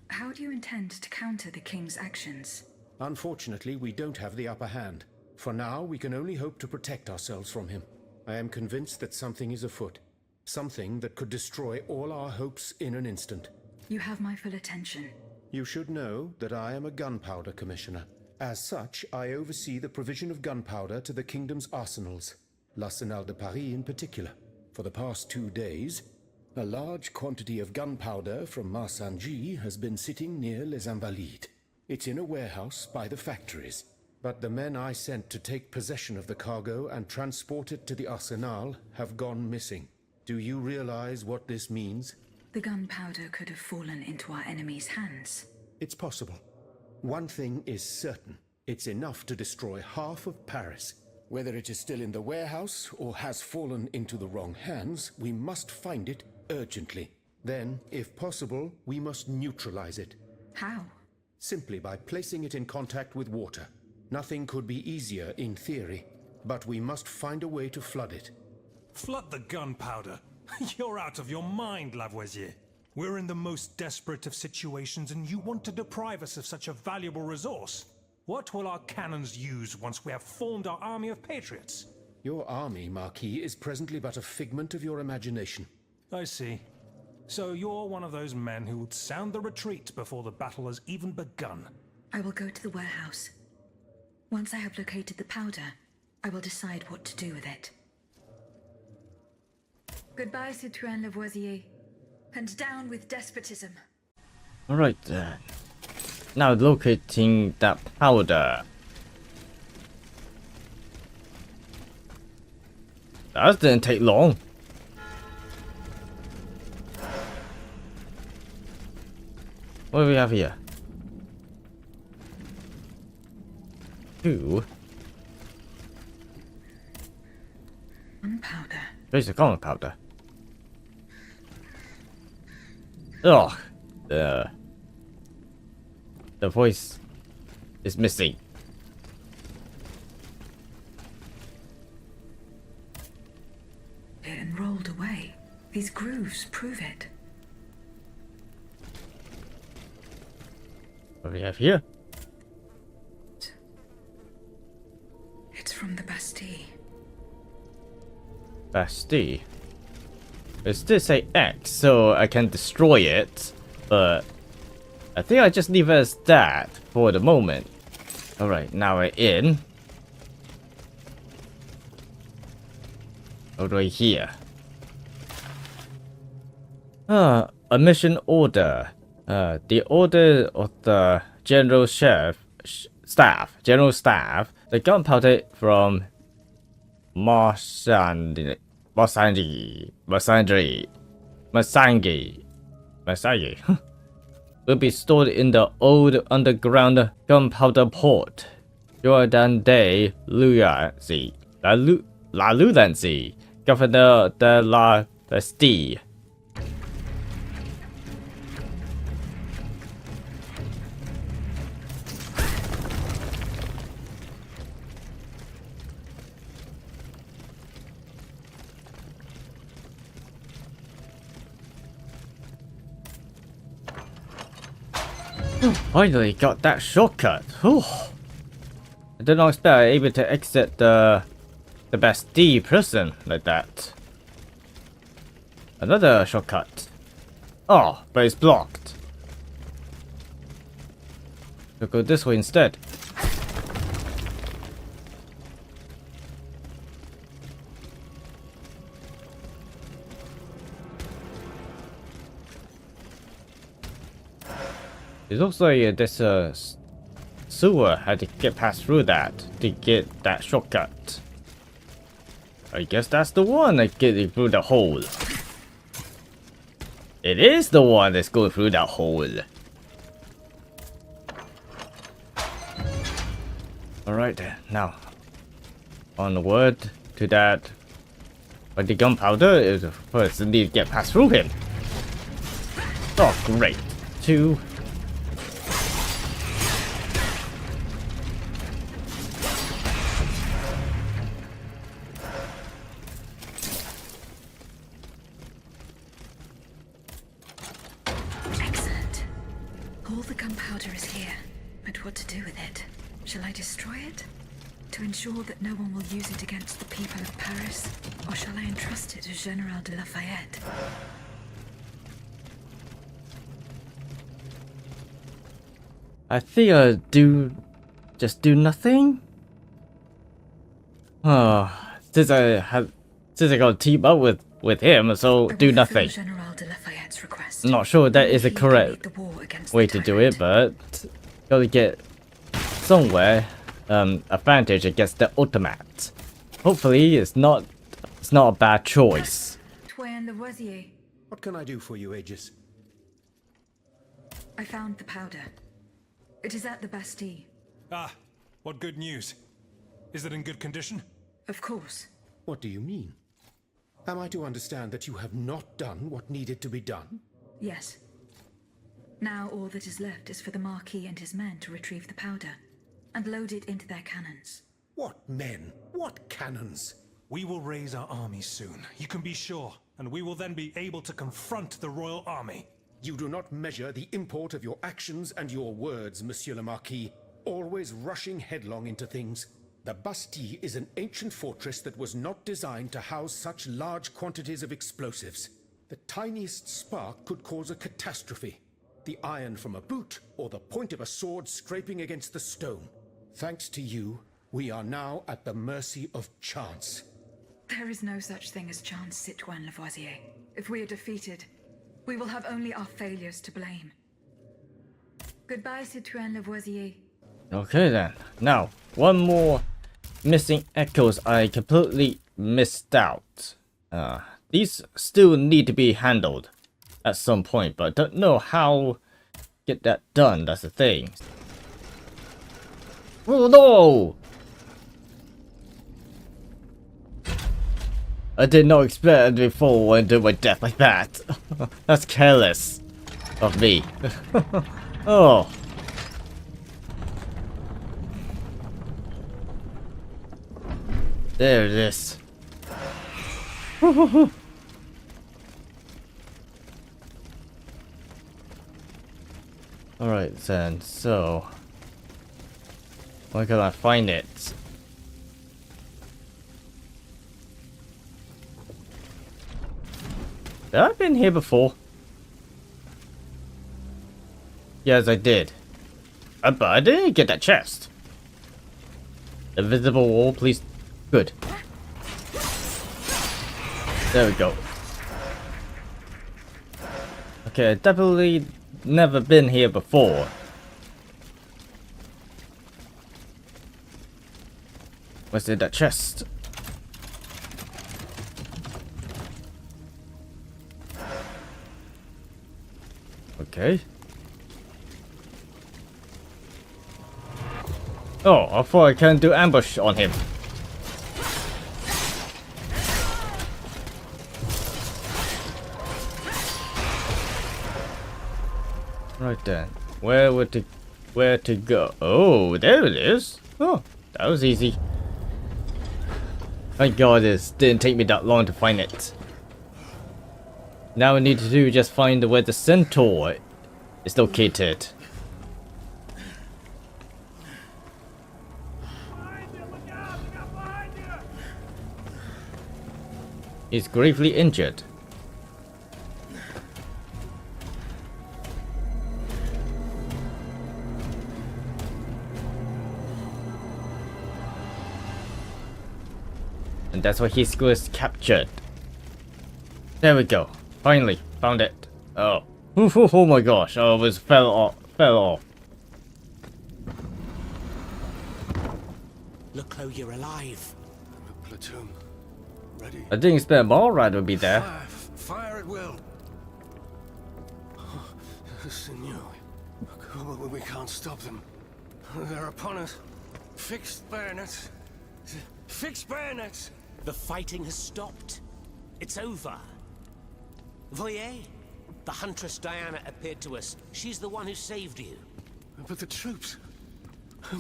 How do you intend to counter the king's actions? Unfortunately, we don't have the upper hand. For now, we can only hope to protect ourselves from him. I am convinced that something is afoot. Something that could destroy all our hopes in an instant. You have my full attention. You should know that I am a gunpowder commissioner. As such, I oversee the provision of gunpowder to the kingdom's arsenals, l'Arsenal de Paris in particular. For the past 2 days, a large quantity of gunpowder from Marsangy has been sitting near Les Invalides. It's in a warehouse by the factories. But the men I sent to take possession of the cargo and transport it to the Arsenal have gone missing. Do you realize what this means? The gunpowder could have fallen into our enemy's hands. It's possible. One thing is certain. It's enough to destroy half of Paris. Whether it is still in the warehouse or has fallen into the wrong hands, we must find it urgently. Then, if possible, we must neutralize it. How? Simply by placing it in contact with water. Nothing could be easier in theory, but we must find a way to flood it. Flood the gunpowder? You're out of your mind, Lavoisier. We're in the most desperate of situations and you want to deprive us of such a valuable resource. What will our cannons use once we have formed our army of patriots? Your army, Marquis, is presently but a figment of your imagination. I see. So you're one of those men who would sound the retreat before the battle has even begun. I will go to the warehouse. Once I have located the powder, I will decide what to do with it. Goodbye, Citoyen Lavoisier. And down with despotism. Alright then. Now locating that powder. That didn't take long. What do we have here? 2. Gunpowder. There's a gunpowder. Ugh. The voice is missing. And rolled away. These grooves prove it. What do we have here? It's from the Bastille. Bastille. It still say X, so I can destroy it, but I think I just leave it as that for the moment. Alright, now we're in. What do I hear? A mission order. The order of the General Staff, the gunpowder from Masangi will be stored in the old underground gunpowder port. Jordan de Ludia, Governor de la Bastille. Finally got that shortcut. Whew. I did not expect I was able to exit the Bastille prison like that. Another shortcut. Oh, but it's blocked. We'll go this way instead. It looks like this sewer had to get past through that to get that shortcut. I guess that's the one that's getting through the hole. It is the one that's going through that hole. Alright then, now. Onward to that. But the gunpowder is first need to get past through him. Oh, great. 2. Excellent. All the gunpowder is here. But what to do with it? Shall I destroy it? To ensure that no one will use it against the people of Paris? Or shall I entrust it to General de Lafayette? I think I'll just do nothing? Since I gotta team up with him, so do nothing. General de Lafayette's request. I'm not sure that is the correct way to do it, but gotta get somewhere advantage against the ultimate. Hopefully it's not a bad choice. Lavoisier. What can I do for you, Aegis? I found the powder. It is at the Bastille. Ah, what good news. Is it in good condition? Of course. What do you mean? Am I to understand that you have not done what needed to be done? Yes. Now all that is left is for the Marquis and his men to retrieve the powder and load it into their cannons. What men? What cannons? We will raise our army soon, you can be sure, and we will then be able to confront the royal army. You do not measure the import of your actions and your words, Monsieur le Marquis, always rushing headlong into things. The Bastille is an ancient fortress that was not designed to house such large quantities of explosives. The tiniest spark could cause a catastrophe. The iron from a boot or the point of a sword scraping against the stone. Thanks to you, we are now at the mercy of chance. There is no such thing as chance, Citoyen Lavoisier. If we are defeated, we will have only our failures to blame. Goodbye, Citoyen Lavoisier. Okay then. Now, one more missing echoes I completely missed out. These still need to be handled at some point, but don't know how to get that done, that's the thing. Oh no! I did not expect before and do my death like that. That's careless of me. Oh. There it is. Alright then, so where can I find it? Have I been here before? Yes, I did. But I didn't get that chest. Invisible wall, please. Good. There we go. Okay, I've definitely never been here before. Where's that chest? Okay. Oh, I thought I can do ambush on him. Right then, where to go? Oh, there it is. Oh, that was easy. Thank God this didn't take me that long to find it. Now I need to do just find where the centaur is located. He's gravely injured. And that's why he was captured. There we go. Finally, found it. Oh. Oh my gosh, I almost fell off. Look, Chloe, you're alive. I'm a platoon. Ready. I didn't expect Marat would be there. Fire at will. Senor, we can't stop them. They're upon us. Fixed bayonets. Fixed bayonets. The fighting has stopped. It's over. Voyez? The huntress Diana appeared to us. She's the one who saved you. But the troops...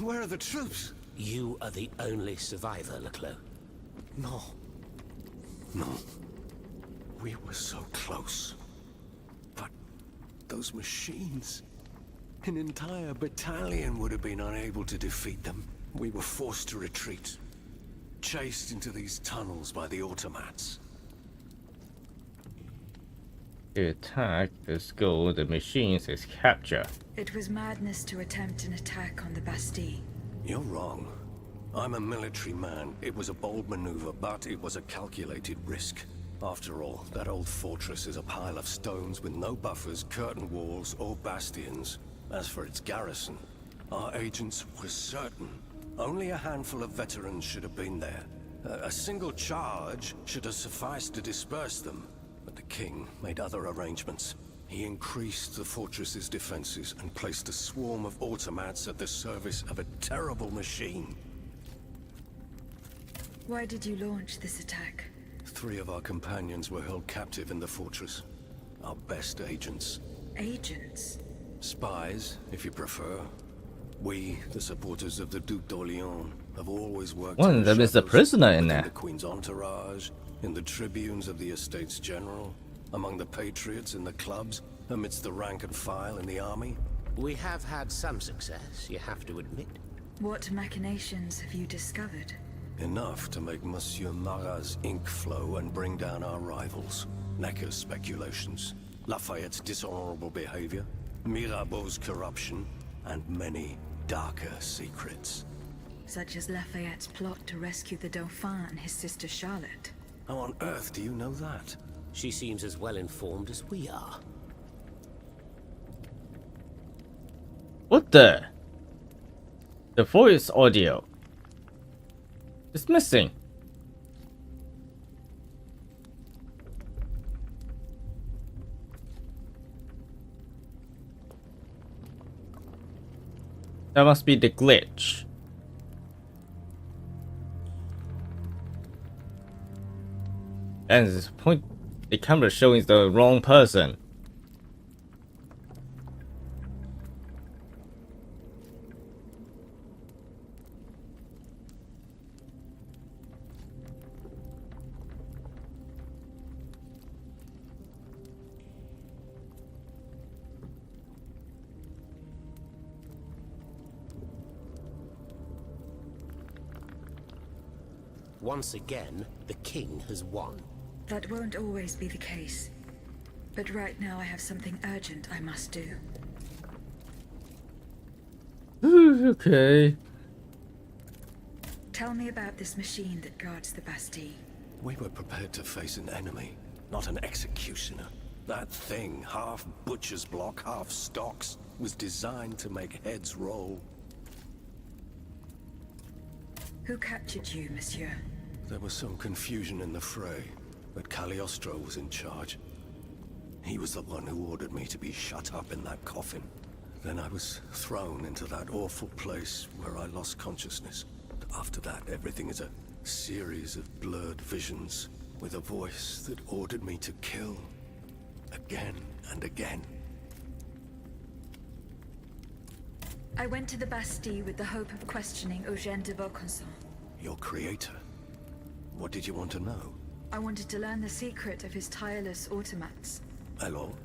Where are the troops? You are the only survivor, Leclos. No. No. We were so close. But those machines... An entire battalion would have been unable to defeat them. We were forced to retreat. Chased into these tunnels by the automats. To attack the school, the machines is capture. It was madness to attempt an attack on the Bastille. You're wrong. I'm a military man. It was a bold maneuver, but it was a calculated risk. After all, that old fortress is a pile of stones with no buffers, curtain walls, or bastions. As for its garrison, our agents were certain. Only a handful of veterans should have been there. A single charge should have sufficed to disperse them. But the king made other arrangements. He increased the fortress's defenses and placed a swarm of automats at the service of a terrible machine. Why did you launch this attack? 3 of our companions were held captive in the fortress. Our best agents. Agents? Spies, if you prefer. We, the supporters of the Duc d'Orléans, have always worked... One of them is a prisoner in there. The Queen's entourage, in the tribunes of the Estates General, among the patriots in the clubs, amidst the rank and file in the army. We have had some success, you have to admit. What machinations have you discovered? Enough to make Monsieur Marat's ink flow and bring down our rivals. Necker's speculations, Lafayette's dishonorable behavior, Mirabeau's corruption, and many darker secrets. Such as Lafayette's plot to rescue the Dauphin and his sister Charlotte. How on earth do you know that? She seems as well informed as we are. What the? The voice audio is missing. That must be the glitch. And this point, the camera showing the wrong person. Once again, the king has won. That won't always be the case. But right now I have something urgent I must do. Okay. Tell me about this machine that guards the Bastille. We were prepared to face an enemy, not an executioner. That thing, half butcher's block, half stocks, was designed to make heads roll. Who captured you, monsieur? There was some confusion in the fray, but Cagliostro was in charge. He was the one who ordered me to be shut up in that coffin. Then I was thrown into that awful place where I lost consciousness. After that, everything is a series of blurred visions, with a voice that ordered me to kill. Again and again. I went to the Bastille with the hope of questioning Eugène de Vaucanson. Your creator? What did you want to know? I wanted to learn the secret of his tireless automats. Hello?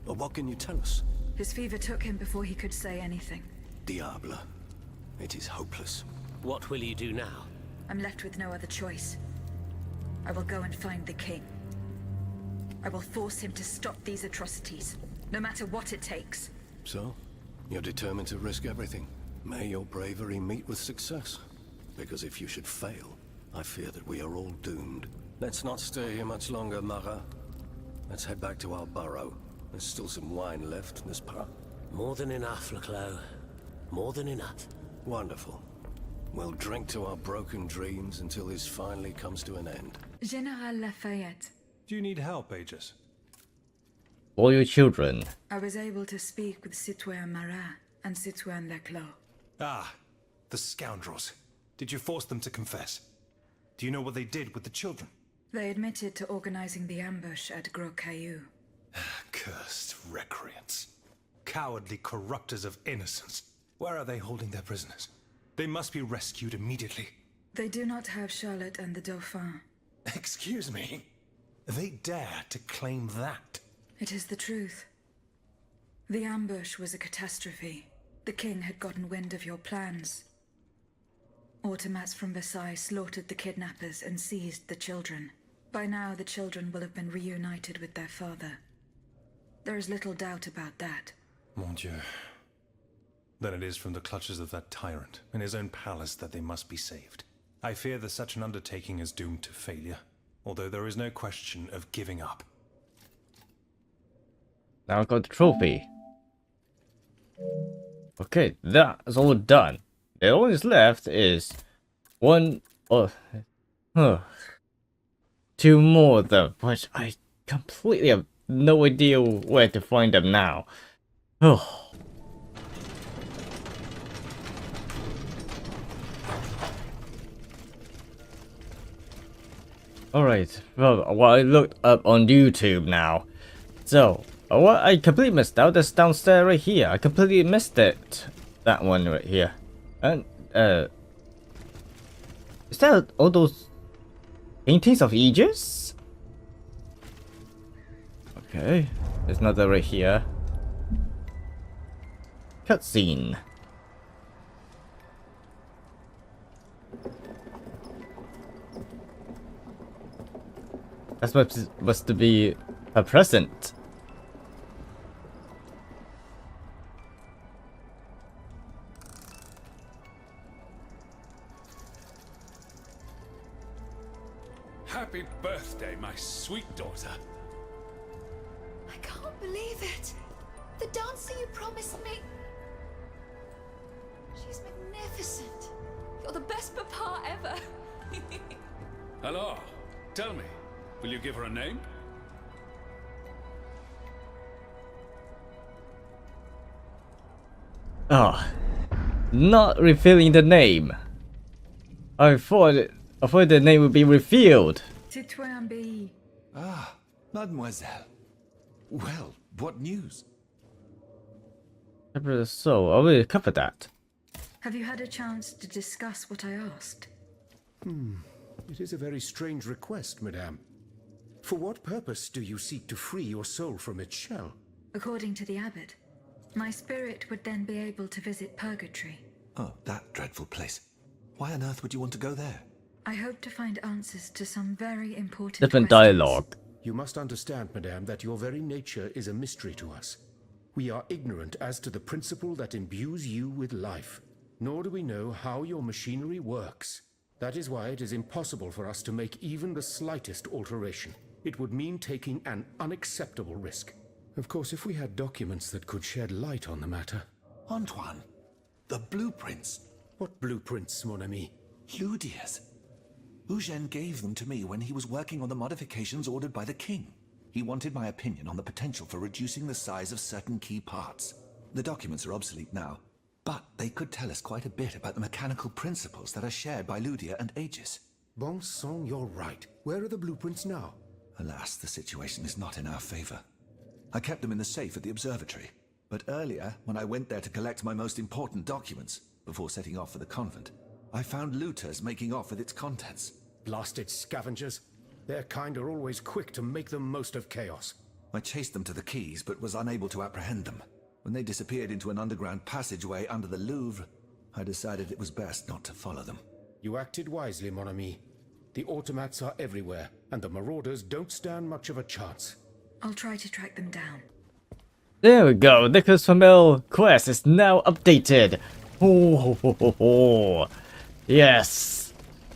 Well, what can you tell us? His fever took him before he could say anything. Diable. It is hopeless. What will you do now? I'm left with no other choice. I will go and find the king. I will force him to stop these atrocities, no matter what it takes. So? You're determined to risk everything. May your bravery meet with success. Because if you should fail, I fear that we are all doomed. Let's not stay here much longer, Marat. Let's head back to our burrow. There's still some wine left, n'est-ce pas? More than enough, Leclos. More than enough. Wonderful. We'll drink to our broken dreams until this finally comes to an end. General Lafayette. Do you need help, Aegis? All your children. I was able to speak with Citoyen Marat and Citoyen Leclos. Ah, the scoundrels. Did you force them to confess? Do you know what they did with the children? They admitted to organizing the ambush at Gros Caillou. Cursed recreants. Cowardly corrupters of innocence. Where are they holding their prisoners? They must be rescued immediately. They do not have Charlotte and the Dauphin. Excuse me? They dare to claim that? It is the truth. The ambush was a catastrophe. The king had gotten wind of your plans. Automats from Versailles slaughtered the kidnappers and seized the children. By now, the children will have been reunited with their father. There is little doubt about that. Mon Dieu. Then it is from the clutches of that tyrant in his own palace that they must be saved. I fear that such an undertaking is doomed to failure, although there is no question of giving up. Now I got the trophy. Okay, that is all done. The only left is one or two more of them, which I completely have no idea where to find them now. Oh. Alright, well, I looked up on YouTube now. So, what I completely missed out is downstairs right here. I completely missed it. That one right here. And, is that all those paintings of Aegis? Okay, there's another right here. Cutscene. That's supposed to be a present. Happy birthday, my sweet daughter. I can't believe it. The dancer you promised me. She's magnificent. You're the best papa ever. Hello. Tell me, will you give her a name? Ah, not revealing the name. I thought the name would be revealed. Citoyen B. Ah, mademoiselle. Well, what news? So, I will cover that. Have you had a chance to discuss what I asked? It is a very strange request, madame. For what purpose do you seek to free your soul from its shell? According to the abbot, my spirit would then be able to visit purgatory. Oh, that dreadful place. Why on earth would you want to go there? I hope to find answers to some very important Different questions. dialogue. You must understand, madame, that your very nature is a mystery to us. We are ignorant as to the principle that imbues you with life, nor do we know how your machinery works. That is why it is impossible for us to make even the slightest alteration. It would mean taking an unacceptable risk. Of course, if we had documents that could shed light on the matter. Antoine, the blueprints. What blueprints, mon ami? Ludia's. Eugène gave them to me when he was working on the modifications ordered by the king. He wanted my opinion on the potential for reducing the size of certain key parts. The documents are obsolete now, but they could tell us quite a bit about the mechanical principles that are shared by Ludia and Aegis. Bon sang, you're right. Where are the blueprints now? Alas, the situation is not in our favor. I kept them in the safe at the observatory, but earlier, when I went there to collect my most important documents, before setting off for the convent, I found looters making off with its contents. Blasted scavengers. Their kind are always quick to make the most of chaos. I chased them to the quays, but was unable to apprehend them. When they disappeared into an underground passageway under the Louvre, I decided it was best not to follow them. You acted wisely, mon ami. The automats are everywhere, and the marauders don't stand much of a chance. I'll try to track them down. There we go. Nicolas Flamel quest is now updated. Oh, yes.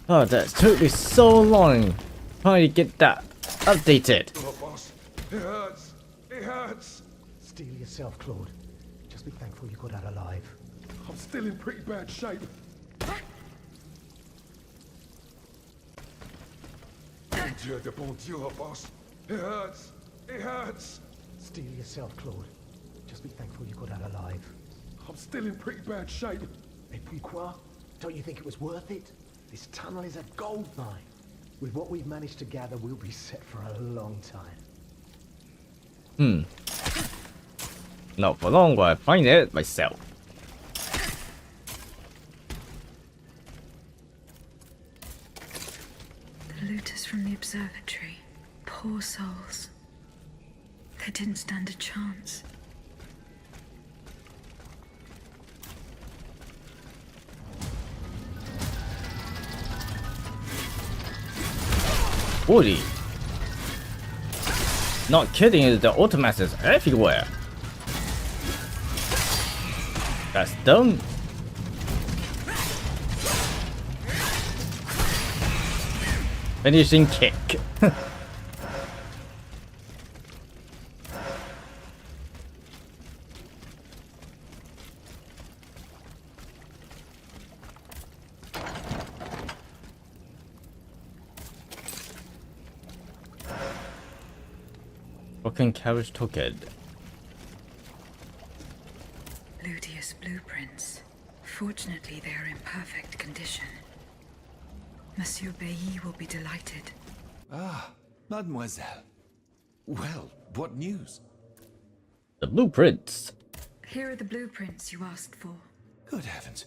Oh, that took me so long trying to get that updated. Oh, boss. It hurts. It hurts. Steel yourself, Claude. Just be thankful you got out alive. I'm still in pretty bad shape. Dieu de bon Dieu, boss. It hurts. It hurts. Steel yourself, Claude. Just be thankful you got out alive. I'm still in pretty bad shape. Et puis quoi? Don't you think it was worth it? This tunnel is a gold mine. With what we've managed to gather, we'll be set for a long time. Not for long, but I find it myself. The looters from the observatory. Poor souls. They didn't stand a chance. Woody. Not kidding, the automats is everywhere. That's dumb. Finishing kick. Fucking carriage ticket. Ludia's blueprints. Fortunately, they are in perfect condition. Monsieur Bailly will be delighted. Ah, mademoiselle. Well, what news? The blueprints. Here are the blueprints you asked for. Good heavens.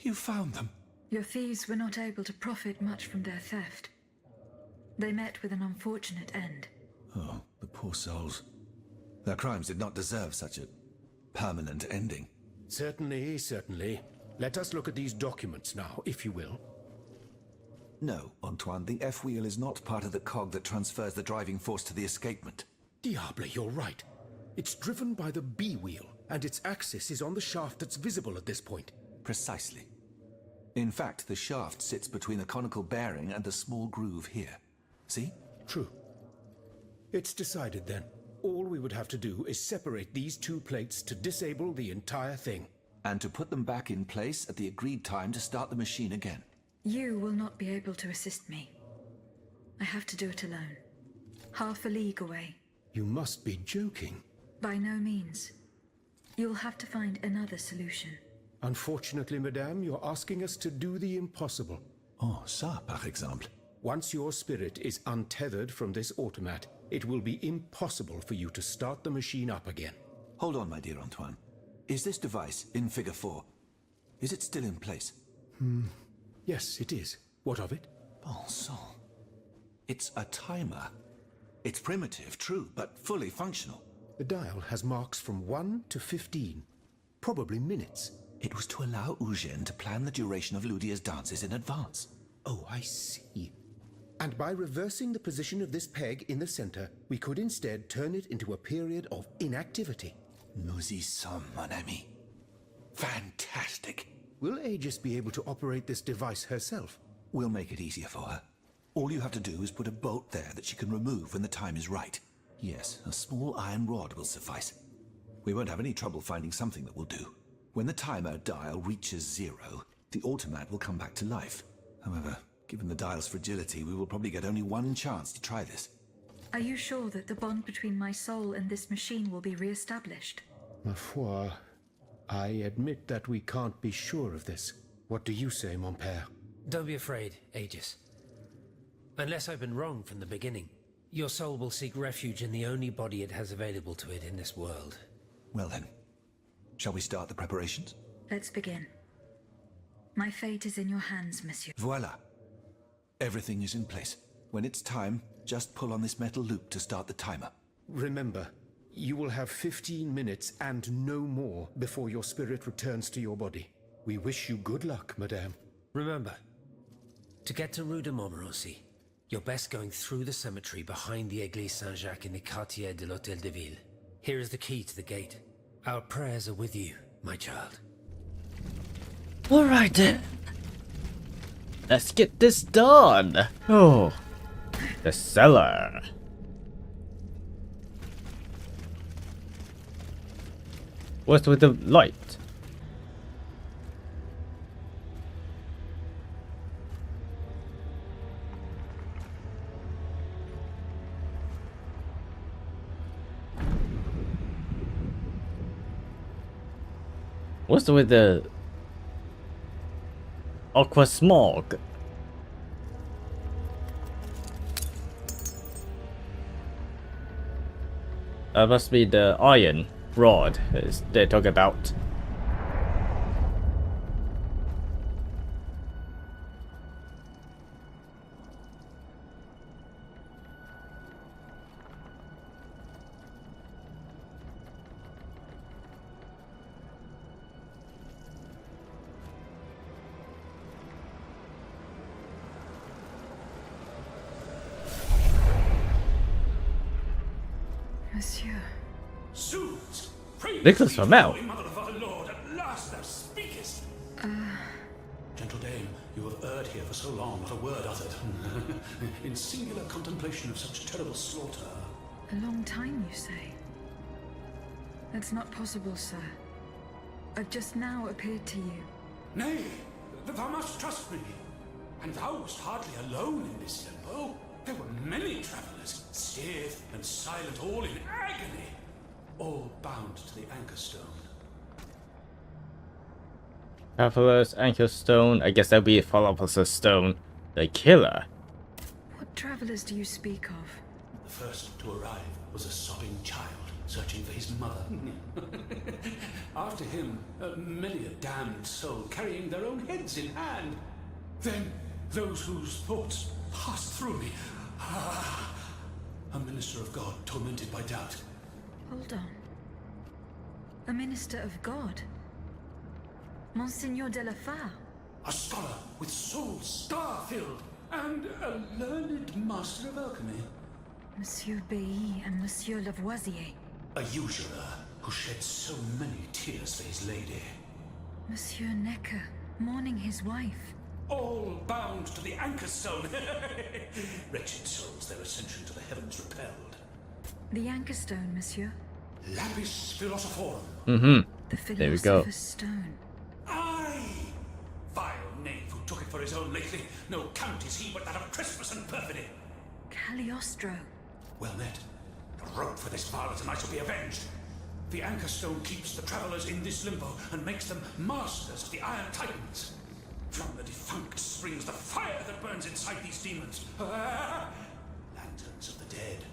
You found them. Your thieves were not able to profit much from their theft. They met with an unfortunate end. Oh, the poor souls. Their crimes did not deserve such a permanent ending. Certainly, certainly. Let us look at these documents now, if you will. No, Antoine, the F-wheel is not part of the cog that transfers the driving force to the escapement. Diable, you're right. It's driven by the B-wheel, and its axis is on the shaft that's visible at this point. Precisely. In fact, the shaft sits between the conical bearing and the small groove here. See? True. It's decided then. All we would have to do is separate these two plates to disable the entire thing. And to put them back in place at the agreed time to start the machine again. You will not be able to assist me. I have to do it alone. Half a league away. You must be joking. By no means. You'll have to find another solution. Unfortunately, madame, you're asking us to do the impossible. Oh, ça, par exemple. Once your spirit is untethered from this automat, it will be impossible for you to start the machine up again. Hold on, my dear Antoine. Is this device in Figure 4? Is it still in place? Yes, it is. What of it? Bon sang. It's a timer. It's primitive, true, but fully functional. The dial has marks from 1 to 15. Probably minutes. It was to allow Eugène to plan the duration of Ludia's dances in advance. Oh, I see. And by reversing the position of this peg in the center, we could instead turn it into a period of inactivity. Nous y sommes, mon ami. Fantastic. Will Aegis be able to operate this device herself? We'll make it easier for her. All you have to do is put a bolt there that she can remove when the time is right. Yes, a small iron rod will suffice. We won't have any trouble finding something that will do. When the timer dial reaches 0, the automat will come back to life. However, given the dial's fragility, we will probably get only one chance to try this. Are you sure that the bond between my soul and this machine will be re-established? Ma foi, I admit that we can't be sure of this. What do you say, mon père? Don't be afraid, Aegis. Unless I've been wrong from the beginning, your soul will seek refuge in the only body it has available to it in this world. Well then, shall we start the preparations? Let's begin. My fate is in your hands, monsieur. Voila. Everything is in place. When it's time, just pull on this metal loop to start the timer. Remember, you will have 15 minutes and no more before your spirit returns to your body. We wish you good luck, madame. Remember, to get to Rue de Montmorency, you're best going through the cemetery behind the Église Saint-Jacques in the Quartier de l'Hôtel de Ville. Here is the key to the gate. Our prayers are with you, my child. Alright then. Let's get this done. Oh, the cellar. What's with the light? What's with the aqua smog? That must be the iron rod they talk about. Monsieur. Zounds! Praise Nicolas be to Flamel. thee, mother of our Lord, at last thou speakest! Gentle dame, you have erred here for so long, not a word uttered. In singular contemplation of such terrible slaughter. A long time, you say? That's not possible, sir. I've just now appeared to you. Nay, thou must trust me. And thou wast hardly alone in this limbo. There were many travelers, stiff and silent, all in agony, all bound to the anchor stone. Traveler's Anchor Stone. I guess that'll be Philosopher's Stone. The killer. What travelers do you speak of? The first to arrive was a sobbing child, searching for his mother. After him, many a damned soul carrying their own heads in hand. Then, those whose thoughts passed through me. A minister of God tormented by doubt. Hold on. A minister of God? Monsignor de la Fare? A scholar with soul star-filled, and a learned master of alchemy. Monsieur Bailly and Monsieur Lavoisier. A usurer who shed so many tears for his lady. Monsieur Necker, mourning his wife. All bound to the anchor stone. Wretched souls, their ascension to the heavens repelled. The anchor stone, monsieur? Lapis Philosophorum. Mm-hmm. The There we go. Philosopher's stone. Aye! Vile knave who took it for his own lately. No count is he but that of trespass and perfidy. Cagliostro. Well met. A rope for this varlet and I shall be avenged. The anchor stone keeps the travelers in this limbo and makes them masters of the Iron Titans. From the defunct springs the fire that burns inside these demons. Lanterns of the dead.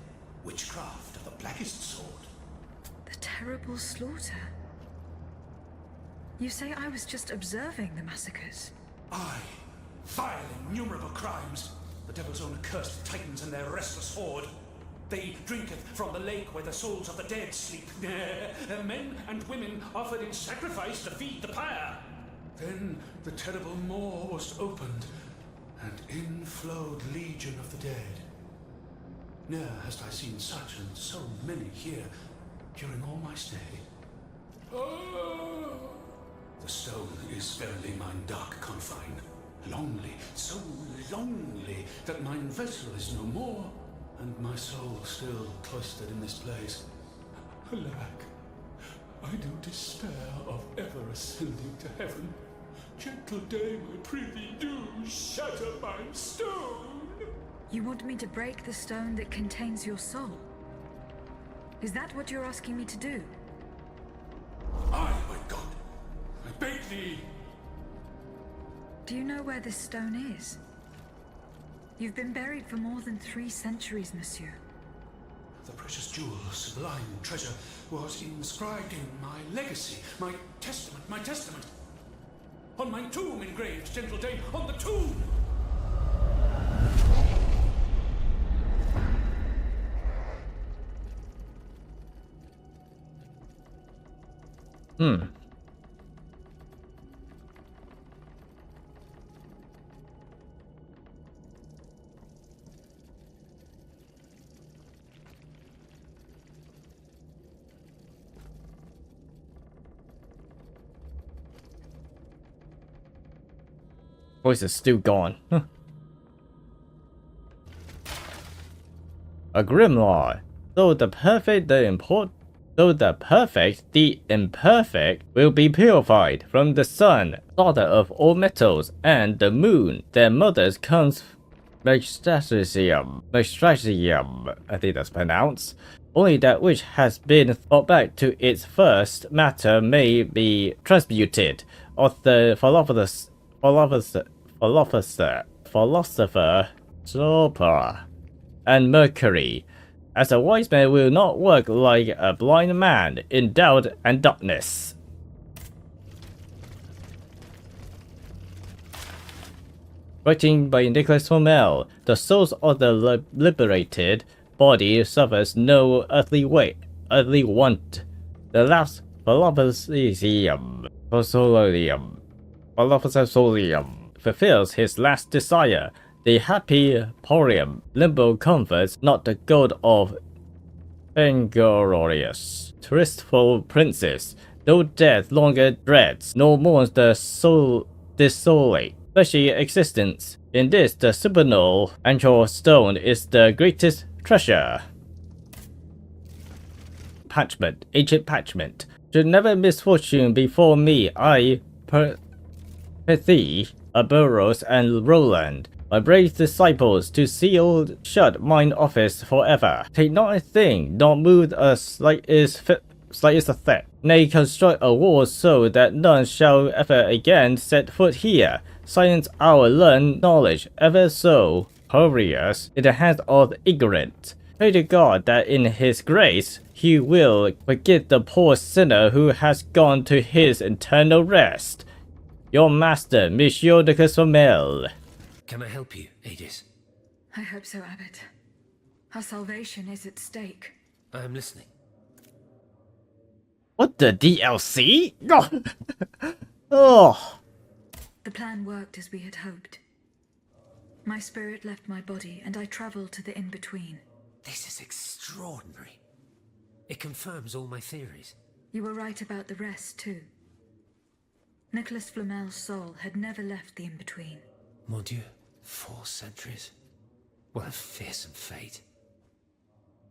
Witchcraft of the blackest sort. The terrible slaughter. You say I was just observing the massacres? Aye. Vile, innumerable crimes. The devil's own accursed titans and their restless horde. They drinketh from the lake where the souls of the dead sleep. Men and women offered in sacrifice to feed the pyre. Then the terrible maw was opened, and in flowed legion of the dead. Ne'er hast I seen such and so many here during all my stay. Oh! The stone is verily mine dark confine. Lonely, so lonely, that mine vessel is no more, and my soul still cloistered in this place. Alack, I do despair of ever ascending to heaven. Gentle dame, I prithee do shatter mine stone. You want me to break the stone that contains your soul? Is that what you're asking me to do? Aye, my God. I beg thee. Do you know where this stone is? You've been buried for more than 3 centuries, monsieur. The precious jewel, sublime treasure, was inscribed in my legacy, my testament. On my tomb engraved, gentle dame, on the tomb! Voice is still gone. A grimoire. Though the perfect, the imperfect will be purified from the sun, daughter of all metals, and the moon. Their mothers comes Magnesium, I think that's pronounced. Only that which has been brought back to its first matter may be transmuted, of the philosopher, Philosopher, and Mercury, as a wise man will not work like a blind man in doubt and darkness. Writing by Nicolas Flamel, the souls of the liberated body suffers no earthly want. The last Philosopher fulfills his last desire. The happy Porium limbo comforts not the god of inglorious, tristful princess. No death longer dreads, nor mourns the soul desolate, fleshy existence. In this, the supernal Anchor Stone is the greatest treasure. Parchment, ancient parchment. Should never misfortune befall me, I, Pethi, Aberos, and Roland, my brave disciples, to seal shut mine office forever. Take not a thing, nor move a slightest a threat. Nay, construct a wall so that none shall ever again set foot here. Silence our learned knowledge, ever so glorious in the hands of the ignorant. Pray to God that in His grace He will forgive the poor sinner who has gone to his eternal rest. Your master, Monsieur Nicolas Flamel. Can I help you, Aegis? I hope so, Abbot. Our salvation is at stake. I am listening. What the DLC? Oh. The plan worked as we had hoped. My spirit left my body and I traveled to the in-between. This is extraordinary. It confirms all my theories. You were right about the rest, too. Nicolas Flamel's soul had never left the in-between. Mon Dieu, 4 centuries. What a fearsome fate.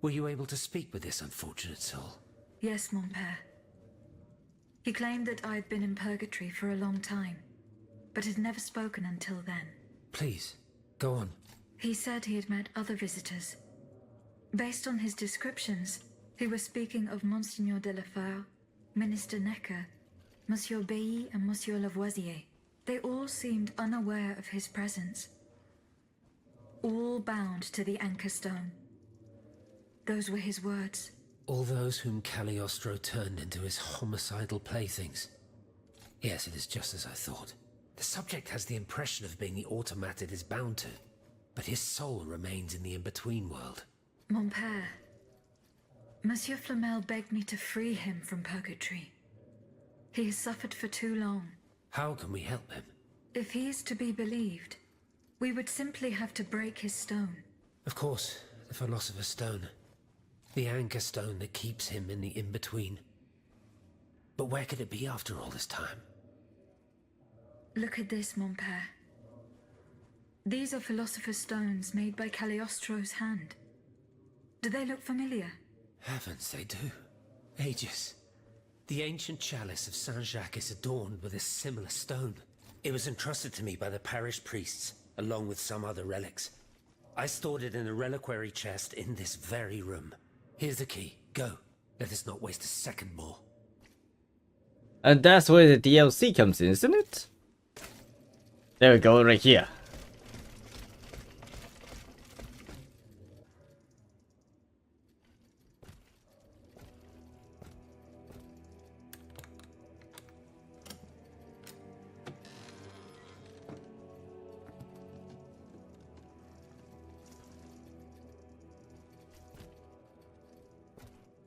Were you able to speak with this unfortunate soul? Yes, mon père. He claimed that I had been in purgatory for a long time, but had never spoken until then. Please, go on. He said he had met other visitors. Based on his descriptions, he was speaking of Monseigneur de Lafayette, Minister Necker, Monsieur Bailly, and Monsieur Lavoisier. They all seemed unaware of his presence. All bound to the Anchor Stone. Those were his words. All those whom Cagliostro turned into his homicidal playthings. Yes, it is just as I thought. The subject has the impression of being the automat it is bound to, but his soul remains in the in-between world. Mon père, Monsieur Flamel begged me to free him from purgatory. He has suffered for too long. How can we help him? If he is to be believed, we would simply have to break his stone. Of course, the Philosopher's Stone. The Anchor Stone that keeps him in the in-between. But where could it be after all this time? Look at this, mon père. These are Philosopher's Stones made by Cagliostro's hand. Do they look familiar? Heavens, they do. Aegis. The ancient chalice of Saint-Jacques is adorned with a similar stone. It was entrusted to me by the parish priests, along with some other relics. I stored it in a reliquary chest in this very room. Here's the key. Go. Let us not waste a second more. And that's where the DLC comes in, isn't it? There we go, right here.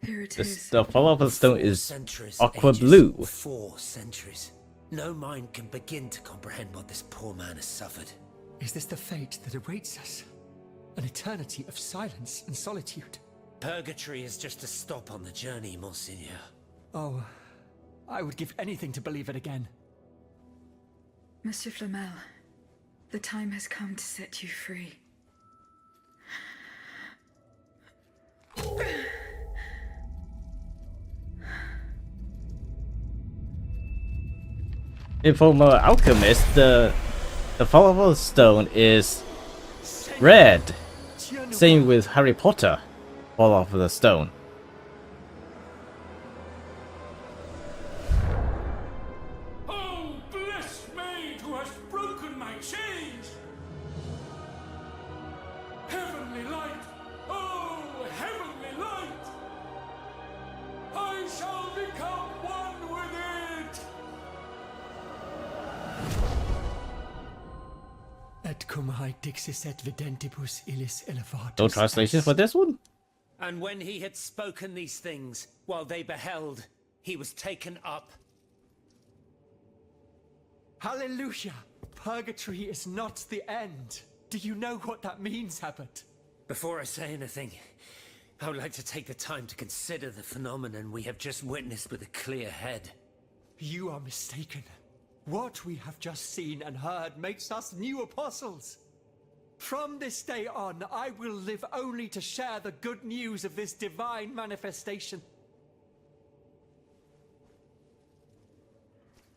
Here it is. The Philosopher's Stone is Centuries, aqua Aegis. blue. 4 centuries. No mind can begin to comprehend what this poor man has suffered. Is this the fate that awaits us? An eternity of silence and solitude? Purgatory is just a stop on the journey, Monseigneur. Oh, I would give anything to believe it again. Monsieur Flamel, the time has come to set you free. In former alchemist, the Philosopher's Stone is red. Same with Harry Potter, Philosopher's Stone. Cum hae dixis et videntibus illis elevatus. No translation for this one? And when he had spoken these things, while they beheld, he was taken up. Hallelujah! Purgatory is not the end. Do you know what that means, Abbot? Before I say anything, I would like to take the time to consider the phenomenon we have just witnessed with a clear head. You are mistaken. What we have just seen and heard makes us new apostles. From this day on, I will live only to share the good news of this divine manifestation.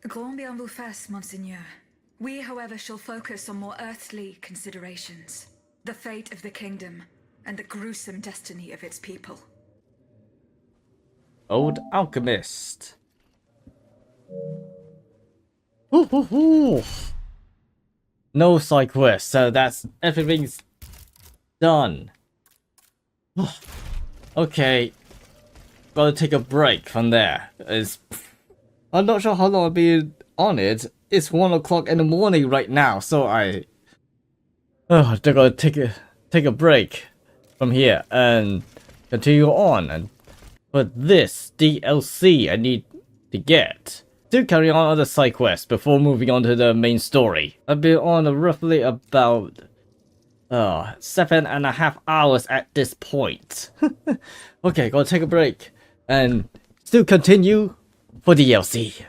Grand bien vous fasse, Monseigneur. We, however, shall focus on more earthly considerations. The fate of the kingdom, and the gruesome destiny of its people. Old alchemist. Ooh, ooh, ooh. No side quest, so that's everything's done. Okay, gotta take a break from there. I'm not sure how long I'll be on it. It's 1 o'clock in the morning right now, so I gotta take a break from here and continue on. And for this DLC, I need to get. Still carry on other side quests before moving on to the main story. I've been on roughly about 7.5 hours at this point. Okay, gotta take a break and still continue for DLC.